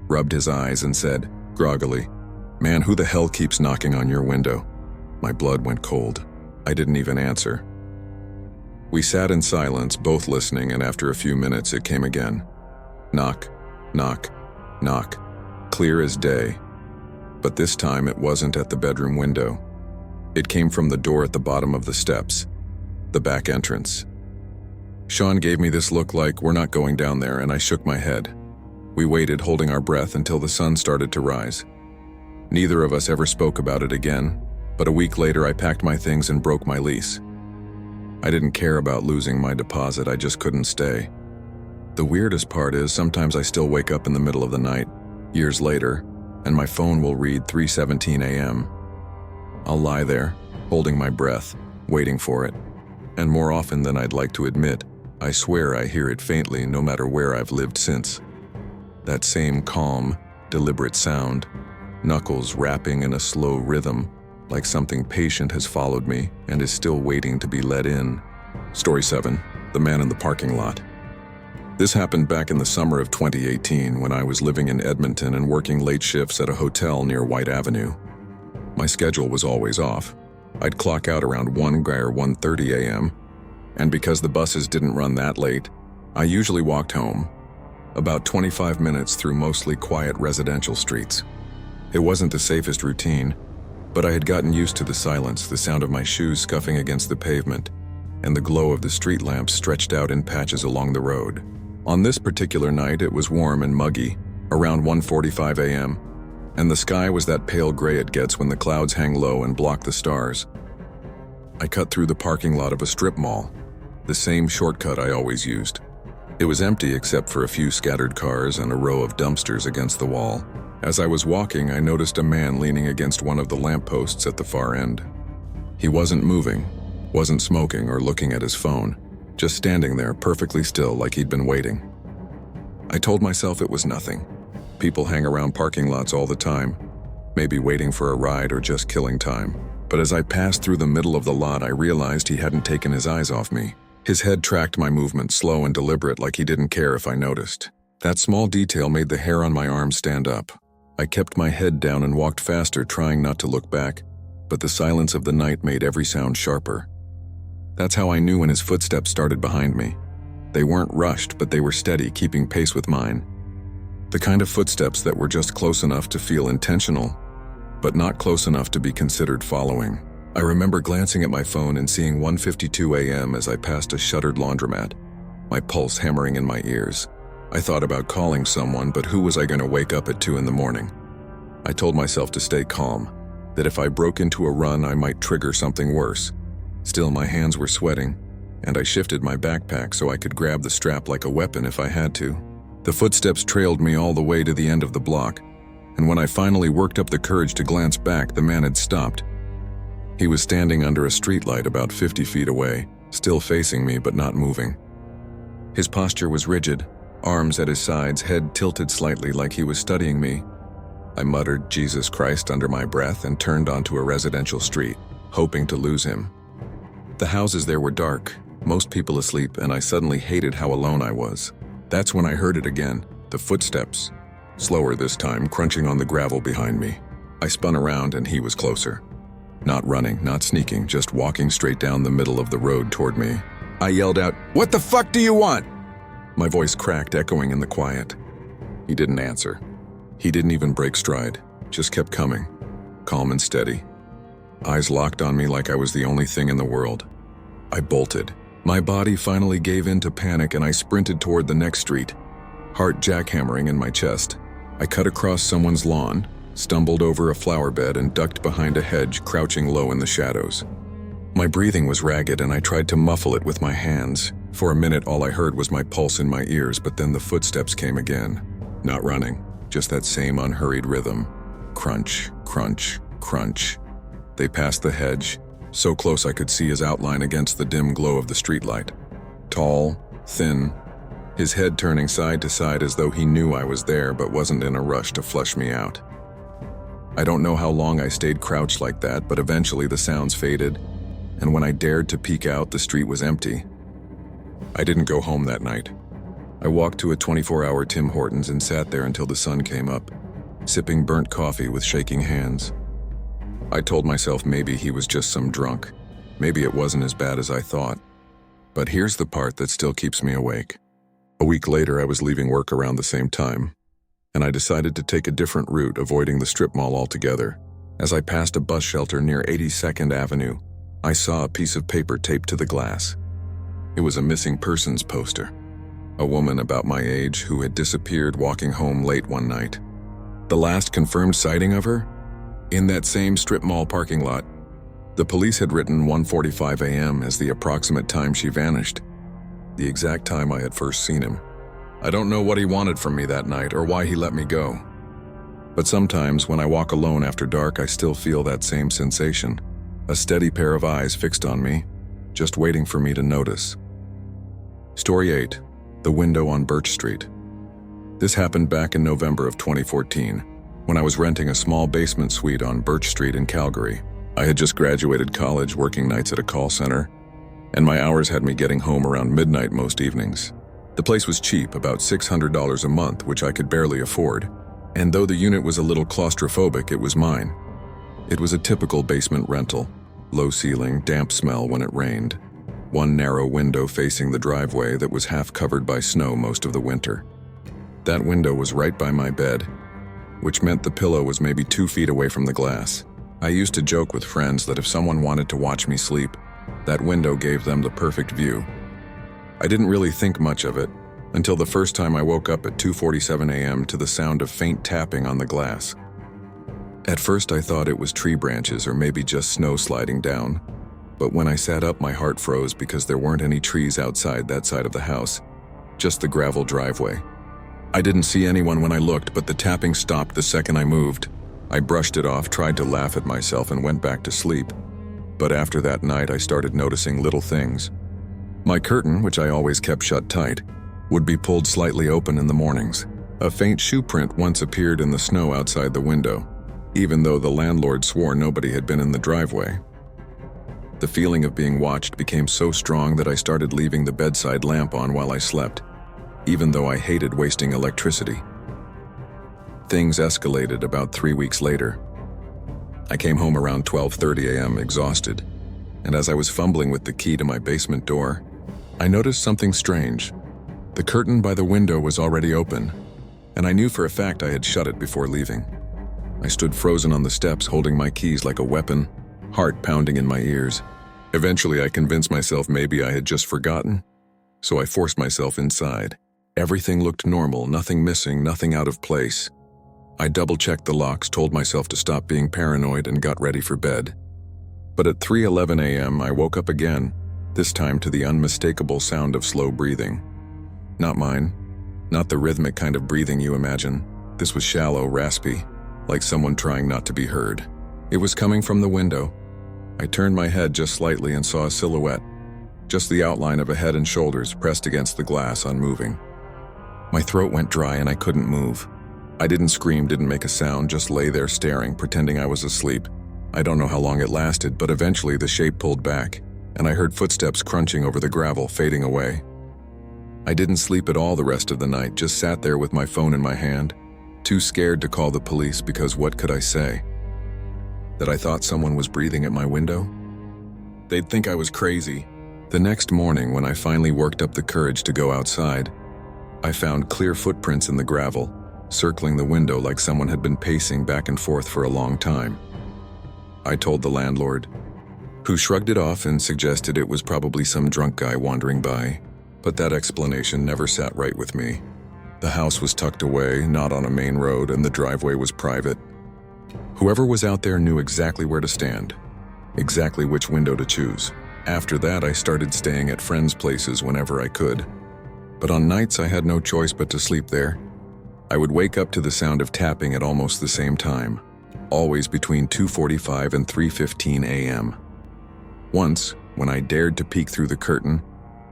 rubbed his eyes and said, groggily, "Man, who the hell keeps knocking on your window?" My blood went cold. I didn't even answer. We sat in silence, both listening, and after a few minutes it came again. Knock, knock, knock, clear as day. But this time it wasn't at the bedroom window. It came from the door at the bottom of the steps, the back entrance. Sean gave me this look like, "We're not going down there," and I shook my head. We waited, holding our breath until the sun started to rise. Neither of us ever spoke about it again, but a week later I packed my things and broke my lease. I didn't care about losing my deposit, I just couldn't stay. The weirdest part is sometimes I still wake up in the middle of the night, years later, and my phone will read 3:17 a.m. I'll lie there, holding my breath, waiting for it, and more often than I'd like to admit, I swear I hear it faintly no matter where I've lived since. That same calm, deliberate sound, knuckles rapping in a slow rhythm, like something patient has followed me and is still waiting to be let in. Story 7. The Man in the Parking Lot. This happened back in the summer of 2018 when I was living in Edmonton and working late shifts at a hotel near White Avenue. My schedule was always off. I'd clock out around 1 or 1:30 a.m., and because the buses didn't run that late, I usually walked home, about 25 minutes through mostly quiet residential streets. It wasn't the safest routine, but I had gotten used to the silence, the sound of my shoes scuffing against the pavement, and the glow of the street lamps stretched out in patches along the road. On this particular night, it was warm and muggy, around 1:45 a.m., and the sky was that pale gray it gets when the clouds hang low and block the stars. I cut through the parking lot of a strip mall, the same shortcut I always used. It was empty except for a few scattered cars and a row of dumpsters against the wall. As I was walking, I noticed a man leaning against one of the lampposts at the far end. He wasn't moving, wasn't smoking or looking at his phone, just standing there perfectly still like he'd been waiting. I told myself it was nothing. People hang around parking lots all the time, maybe waiting for a ride or just killing time. But as I passed through the middle of the lot, I realized he hadn't taken his eyes off me. His head tracked my movements, slow and deliberate, like he didn't care if I noticed. That small detail made the hair on my arm stand up. I kept my head down and walked faster, trying not to look back, but the silence of the night made every sound sharper. That's how I knew when his footsteps started behind me. They weren't rushed, but they were steady, keeping pace with mine. The kind of footsteps that were just close enough to feel intentional, but not close enough to be considered following. I remember glancing at my phone and seeing 1:52 a.m. as I passed a shuttered laundromat, my pulse hammering in my ears. I thought about calling someone, but who was I going to wake up at 2 in the morning? I told myself to stay calm, that if I broke into a run, I might trigger something worse. Still, my hands were sweating, and I shifted my backpack so I could grab the strap like a weapon if I had to. The footsteps trailed me all the way to the end of the block, and when I finally worked up the courage to glance back, the man had stopped. He was standing under a streetlight about 50 feet away, still facing me but not moving. His posture was rigid, arms at his sides, head tilted slightly like he was studying me. I muttered "Jesus Christ" under my breath and turned onto a residential street, hoping to lose him. The houses there were dark, most people asleep, and I suddenly hated how alone I was. That's when I heard it again, the footsteps. Slower this time, crunching on the gravel behind me. I spun around and he was closer. Not running, not sneaking, just walking straight down the middle of the road toward me. I yelled out, "What the fuck do you want?" My voice cracked, echoing in the quiet. He didn't answer. He didn't even break stride, just kept coming, calm and steady. Eyes locked on me like I was the only thing in the world. I bolted. My body finally gave in to panic and I sprinted toward the next street, heart jackhammering in my chest. I cut across someone's lawn, stumbled over a flower bed and ducked behind a hedge, crouching low in the shadows. My breathing was ragged and I tried to muffle it with my hands. For a minute, all I heard was my pulse in my ears, but then the footsteps came again. Not running, just that same unhurried rhythm. Crunch, crunch, crunch. They passed the hedge, so close I could see his outline against the dim glow of the streetlight. Tall, thin, his head turning side to side as though he knew I was there but wasn't in a rush to flush me out. I don't know how long I stayed crouched like that, but eventually the sounds faded, and when I dared to peek out, the street was empty. I didn't go home that night. I walked to a 24-hour Tim Hortons and sat there until the sun came up, sipping burnt coffee with shaking hands. I told myself maybe he was just some drunk. Maybe it wasn't as bad as I thought. But here's the part that still keeps me awake. A week later, I was leaving work around the same time, and I decided to take a different route, avoiding the strip mall altogether. As I passed a bus shelter near 82nd Avenue, I saw a piece of paper taped to the glass. It was a missing persons poster. A woman about my age who had disappeared walking home late one night. The last confirmed sighting of her? In that same strip mall parking lot. The police had written 1:45 a.m. as the approximate time she vanished, the exact time I had first seen him. I don't know what he wanted from me that night or why he let me go. But sometimes when I walk alone after dark, I still feel that same sensation. A steady pair of eyes fixed on me, just waiting for me to notice. Story 8. The Window on Birch Street. This happened back in November of 2014, when I was renting a small basement suite on Birch Street in Calgary. I had just graduated college, working nights at a call center, and my hours had me getting home around midnight most evenings. The place was cheap, about $600 a month, which I could barely afford. And though the unit was a little claustrophobic, it was mine. It was a typical basement rental. Low ceiling, damp smell when it rained. One narrow window facing the driveway that was half covered by snow most of the winter. That window was right by my bed, which meant the pillow was maybe 2 feet away from the glass. I used to joke with friends that if someone wanted to watch me sleep, that window gave them the perfect view. I didn't really think much of it until the first time I woke up at 2:47 a.m. to the sound of faint tapping on the glass. At first I thought it was tree branches or maybe just snow sliding down, but when I sat up my heart froze because there weren't any trees outside that side of the house, just the gravel driveway. I didn't see anyone when I looked, but the tapping stopped the second I moved. I brushed it off, tried to laugh at myself, and went back to sleep. But after that night I started noticing little things. My curtain, which I always kept shut tight, would be pulled slightly open in the mornings. A faint shoe print once appeared in the snow outside the window, even though the landlord swore nobody had been in the driveway. The feeling of being watched became so strong that I started leaving the bedside lamp on while I slept, even though I hated wasting electricity. Things escalated about 3 weeks later. I came home around 12:30 a.m. exhausted, and as I was fumbling with the key to my basement door, I noticed something strange. The curtain by the window was already open, and I knew for a fact I had shut it before leaving. I stood frozen on the steps, holding my keys like a weapon, heart pounding in my ears. Eventually, I convinced myself maybe I had just forgotten, so I forced myself inside. Everything looked normal, nothing missing, nothing out of place. I double-checked the locks, told myself to stop being paranoid, and got ready for bed. But at 3:11 a.m., I woke up again, this time to the unmistakable sound of slow breathing. Not mine, not the rhythmic kind of breathing you imagine. This was shallow, raspy, like someone trying not to be heard. It was coming from the window. I turned my head just slightly and saw a silhouette, just the outline of a head and shoulders pressed against the glass, unmoving. My throat went dry and I couldn't move. I didn't scream, didn't make a sound, just lay there staring, pretending I was asleep. I don't know how long it lasted, but eventually the shape pulled back, and I heard footsteps crunching over the gravel, fading away. I didn't sleep at all the rest of the night, just sat there with my phone in my hand, too scared to call the police because what could I say? That I thought someone was breathing at my window? They'd think I was crazy. The next morning, when I finally worked up the courage to go outside, I found clear footprints in the gravel, circling the window like someone had been pacing back and forth for a long time. I told the landlord, who shrugged it off and suggested it was probably some drunk guy wandering by, but that explanation never sat right with me. The house was tucked away, not on a main road, and the driveway was private. Whoever was out there knew exactly where to stand, exactly which window to choose. After that, I started staying at friends' places whenever I could. But on nights, I had no choice but to sleep there. I would wake up to the sound of tapping at almost the same time, always between 2:45 and 3:15 a.m. Once, when I dared to peek through the curtain,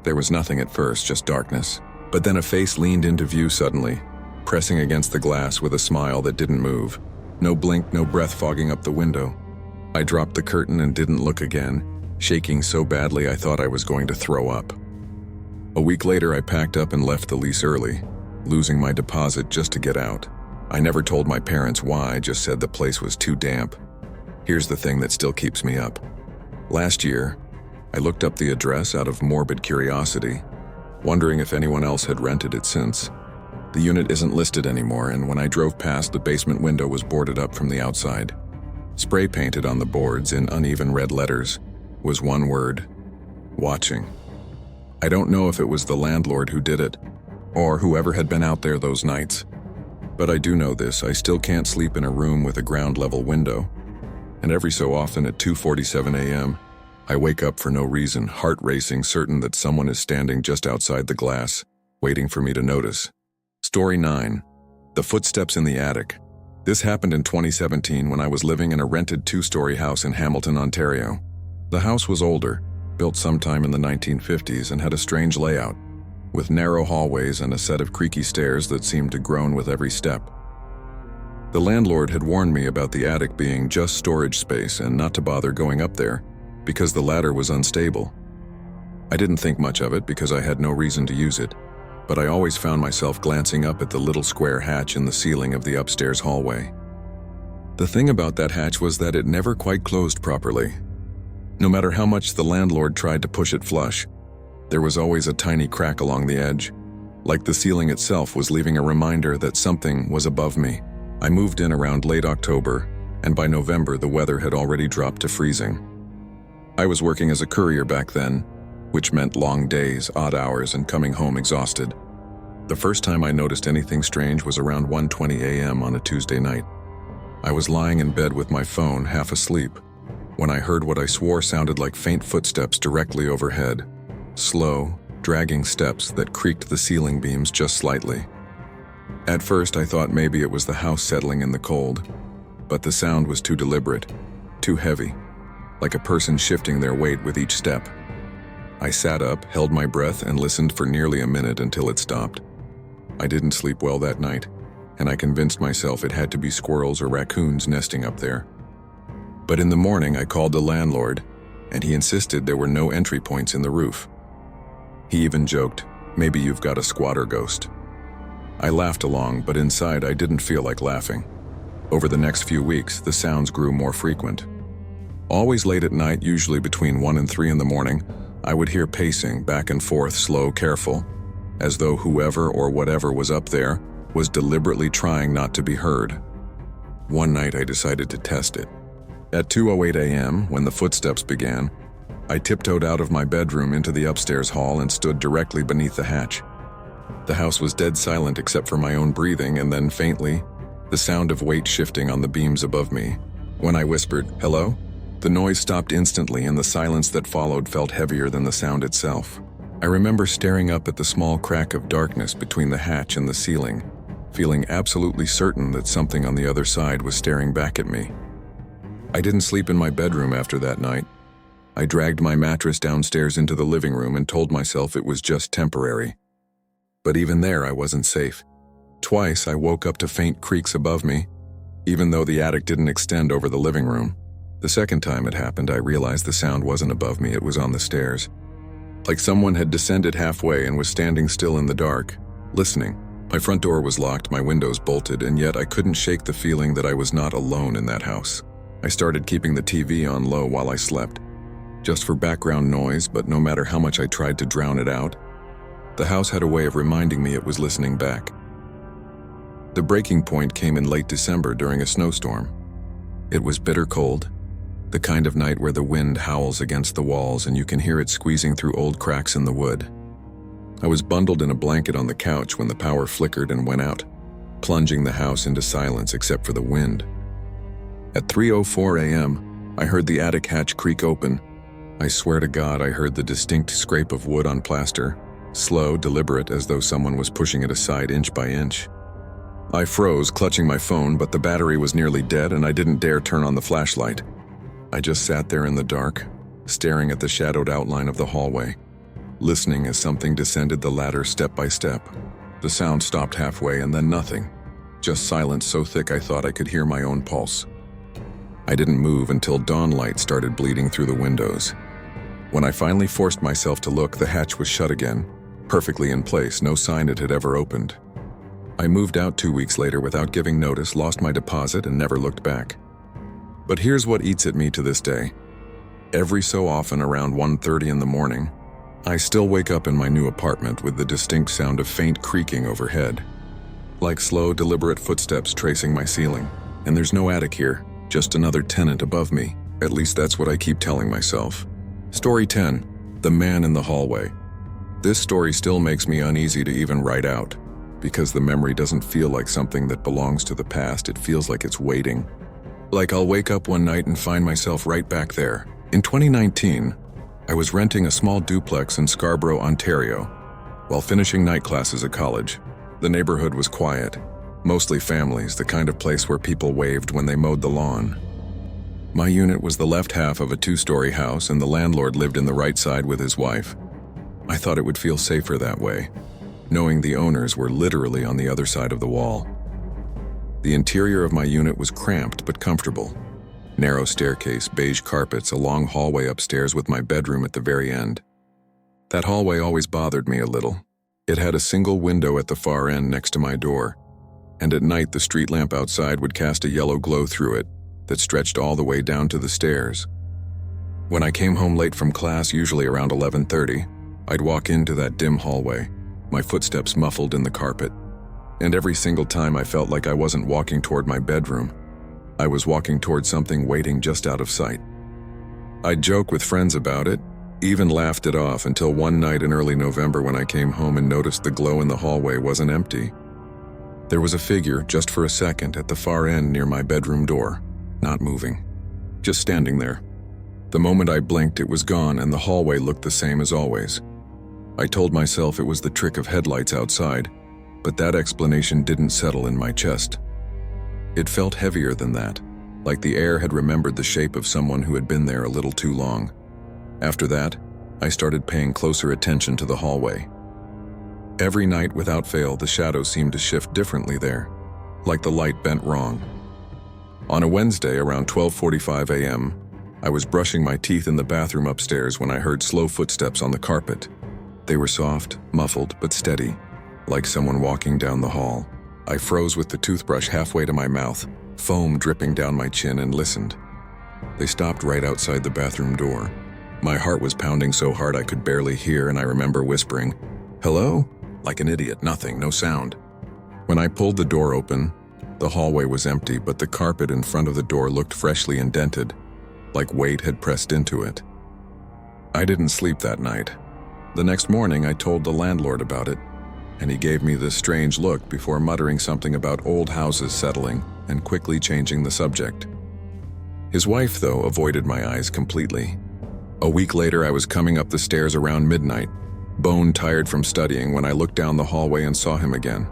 there was nothing at first, just darkness. But then a face leaned into view suddenly, pressing against the glass with a smile that didn't move. No blink, no breath fogging up the window. I dropped the curtain and didn't look again, shaking so badly I thought I was going to throw up. A week later, I packed up and left the lease early, losing my deposit just to get out. I never told my parents why, just said the place was too damp. Here's the thing that still keeps me up. Last year, I looked up the address out of morbid curiosity, wondering if anyone else had rented it since. The unit isn't listed anymore, and when I drove past, the basement window was boarded up from the outside. Spray painted on the boards in uneven red letters was one word: watching. I don't know if it was the landlord who did it, or whoever had been out there those nights. But I do know this: I still can't sleep in a room with a ground-level window. And every so often at 2:47 a.m., I wake up for no reason, heart racing, certain that someone is standing just outside the glass, waiting for me to notice. Story 9. The footsteps in the attic. This happened in 2017 when I was living in a rented 2-story house in Hamilton, Ontario. The house was older, built sometime in the 1950s, and had a strange layout, with narrow hallways and a set of creaky stairs that seemed to groan with every step. The landlord had warned me about the attic being just storage space and not to bother going up there, because the ladder was unstable. I didn't think much of it because I had no reason to use it, but I always found myself glancing up at the little square hatch in the ceiling of the upstairs hallway. The thing about that hatch was that it never quite closed properly. No matter how much the landlord tried to push it flush, there was always a tiny crack along the edge, like the ceiling itself was leaving a reminder that something was above me. I moved in around late October, and by November the weather had already dropped to freezing. I was working as a courier back then, which meant long days, odd hours, and coming home exhausted. The first time I noticed anything strange was around 1:20 a.m. on a Tuesday night. I was lying in bed with my phone, half asleep, when I heard what I swore sounded like faint footsteps directly overhead. Slow, dragging steps that creaked the ceiling beams just slightly. At first I thought maybe it was the house settling in the cold, but the sound was too deliberate, too heavy, like a person shifting their weight with each step. I sat up, held my breath, and listened for nearly a minute until it stopped. I didn't sleep well that night, and I convinced myself it had to be squirrels or raccoons nesting up there. But in the morning I called the landlord, and he insisted there were no entry points in the roof. He even joked, "Maybe you've got a squatter ghost." I laughed along, but inside I didn't feel like laughing. Over the next few weeks, the sounds grew more frequent. Always late at night, usually between 1 and 3 in the morning, I would hear pacing, back and forth, slow, careful, as though whoever or whatever was up there was deliberately trying not to be heard. One night I decided to test it. At 2:08 a.m., when the footsteps began, I tiptoed out of my bedroom into the upstairs hall and stood directly beneath the hatch. The house was dead silent except for my own breathing, and then faintly, the sound of weight shifting on the beams above me. When I whispered, "Hello?" the noise stopped instantly, and the silence that followed felt heavier than the sound itself. I remember staring up at the small crack of darkness between the hatch and the ceiling, feeling absolutely certain that something on the other side was staring back at me. I didn't sleep in my bedroom after that night. I dragged my mattress downstairs into the living room and told myself it was just temporary. But even there, I wasn't safe. Twice, I woke up to faint creaks above me, even though the attic didn't extend over the living room. The second time it happened, I realized the sound wasn't above me, it was on the stairs. Like someone had descended halfway and was standing still in the dark, listening. My front door was locked, my windows bolted, and yet I couldn't shake the feeling that I was not alone in that house. I started keeping the TV on low while I slept, just for background noise, but no matter how much I tried to drown it out, the house had a way of reminding me it was listening back. The breaking point came in late December during a snowstorm. It was bitter cold, the kind of night where the wind howls against the walls and you can hear it squeezing through old cracks in the wood. I was bundled in a blanket on the couch when the power flickered and went out, plunging the house into silence except for the wind. At 3:04 a.m., I heard the attic hatch creak open. I swear to God I heard the distinct scrape of wood on plaster, slow, deliberate, as though someone was pushing it aside inch by inch. I froze, clutching my phone, but the battery was nearly dead and I didn't dare turn on the flashlight. I just sat there in the dark, staring at the shadowed outline of the hallway, listening as something descended the ladder step by step. The sound stopped halfway and then nothing, just silence so thick I thought I could hear my own pulse. I didn't move until dawn light started bleeding through the windows. When I finally forced myself to look, the hatch was shut again, perfectly in place, no sign it had ever opened. I moved out 2 weeks later without giving notice, lost my deposit, and never looked back. But here's what eats at me to this day. Every so often around 1:30 in the morning, I still wake up in my new apartment with the distinct sound of faint creaking overhead, like slow, deliberate footsteps tracing my ceiling. And there's no attic here, just another tenant above me. At least that's what I keep telling myself. Story 10. The Man in the Hallway. This story still makes me uneasy to even write out, because the memory doesn't feel like something that belongs to the past, it feels like it's waiting. Like I'll wake up one night and find myself right back there. In 2019, I was renting a small duplex in Scarborough, Ontario, while finishing night classes at college. The neighborhood was quiet, mostly families, the kind of place where people waved when they mowed the lawn. My unit was the left half of a 2-story house, and the landlord lived in the right side with his wife. I thought it would feel safer that way, knowing the owners were literally on the other side of the wall. The interior of my unit was cramped but comfortable. Narrow staircase, beige carpets, a long hallway upstairs with my bedroom at the very end. That hallway always bothered me a little. It had a single window at the far end next to my door, and at night the street lamp outside would cast a yellow glow through it that stretched all the way down to the stairs. When I came home late from class, usually around 11:30, I'd walk into that dim hallway, my footsteps muffled in the carpet. And every single time I felt like I wasn't walking toward my bedroom. I was walking toward something waiting just out of sight. I'd joke with friends about it, even laughed it off until one night in early November when I came home and noticed the glow in the hallway wasn't empty. There was a figure just for a second at the far end near my bedroom door, not moving, just standing there. The moment I blinked, it was gone and the hallway looked the same as always. I told myself it was the trick of headlights outside, but that explanation didn't settle in my chest. It felt heavier than that, like the air had remembered the shape of someone who had been there a little too long. After that, I started paying closer attention to the hallway. Every night without fail, the shadows seemed to shift differently there, like the light bent wrong. On a Wednesday around 12:45 a.m., I was brushing my teeth in the bathroom upstairs when I heard slow footsteps on the carpet. They were soft, muffled, but steady, like someone walking down the hall. I froze with the toothbrush halfway to my mouth, foam dripping down my chin, and listened. They stopped right outside the bathroom door. My heart was pounding so hard I could barely hear, and I remember whispering, "Hello?" like an idiot, nothing, no sound. When I pulled the door open, the hallway was empty, but the carpet in front of the door looked freshly indented, like weight had pressed into it. I didn't sleep that night. The next morning, I told the landlord about it, and he gave me this strange look before muttering something about old houses settling and quickly changing the subject. His wife, though, avoided my eyes completely. A week later, I was coming up the stairs around midnight, bone-tired from studying, when I looked down the hallway and saw him again.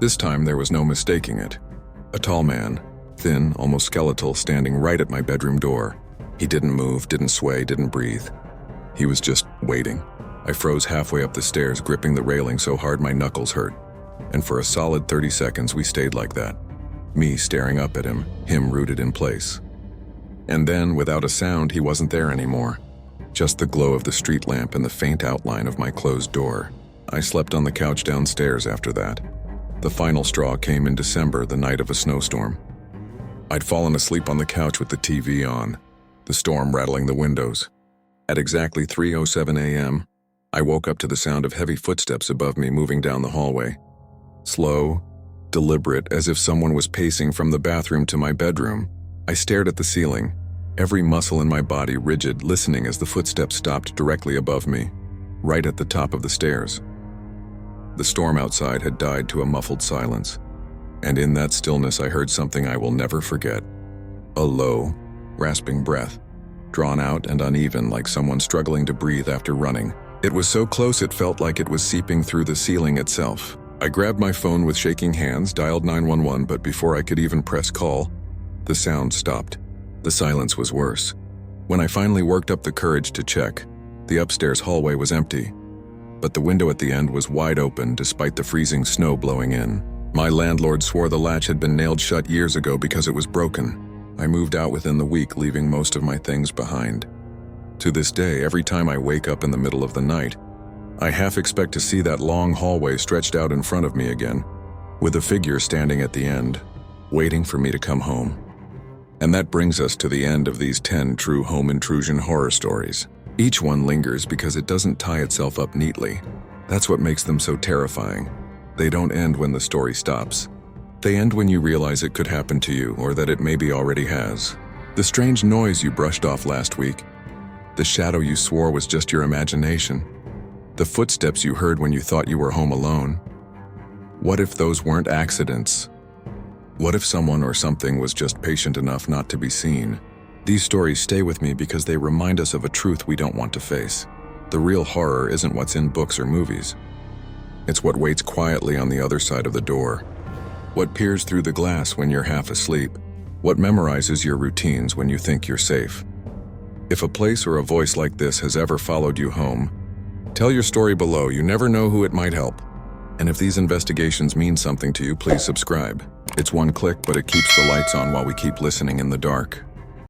This time, there was no mistaking it. A tall man, thin, almost skeletal, standing right at my bedroom door. He didn't move, didn't sway, didn't breathe. He was just waiting. I froze halfway up the stairs, gripping the railing so hard my knuckles hurt. And for a solid 30 seconds, we stayed like that. Me staring up at him rooted in place. And then, without a sound, he wasn't there anymore. Just the glow of the street lamp and the faint outline of my closed door. I slept on the couch downstairs after that. The final straw came in December, the night of a snowstorm. I'd fallen asleep on the couch with the TV on, the storm rattling the windows. At exactly 3:07 a.m., I woke up to the sound of heavy footsteps above me moving down the hallway. Slow, deliberate, as if someone was pacing from the bathroom to my bedroom. I stared at the ceiling, every muscle in my body rigid, listening as the footsteps stopped directly above me, right at the top of the stairs. The storm outside had died to a muffled silence, and in that stillness I heard something I will never forget. A low, rasping breath, drawn out and uneven like someone struggling to breathe after running. It was so close it felt like it was seeping through the ceiling itself. I grabbed my phone with shaking hands, dialed 911, but before I could even press call, the sound stopped. The silence was worse. When I finally worked up the courage to check, the upstairs hallway was empty, but the window at the end was wide open despite the freezing snow blowing in. My landlord swore the latch had been nailed shut years ago because it was broken. I moved out within the week, leaving most of my things behind. To this day, every time I wake up in the middle of the night, I half expect to see that long hallway stretched out in front of me again, with a figure standing at the end, waiting for me to come home. And that brings us to the end of these 10 true home intrusion horror stories. Each one lingers because it doesn't tie itself up neatly. That's what makes them so terrifying. They don't end when the story stops. They end when you realize it could happen to you, or that it maybe already has. The strange noise you brushed off last week. The shadow you swore was just your imagination. The footsteps you heard when you thought you were home alone. What if those weren't accidents? What if someone or something was just patient enough not to be seen? These stories stay with me because they remind us of a truth we don't want to face. The real horror isn't what's in books or movies. It's what waits quietly on the other side of the door. What peers through the glass when you're half asleep. What memorizes your routines when you think you're safe. If a place or a voice like this has ever followed you home, tell your story below. You never know who it might help. And if these investigations mean something to you, please subscribe. It's one click, but it keeps the lights on while we keep listening in the dark.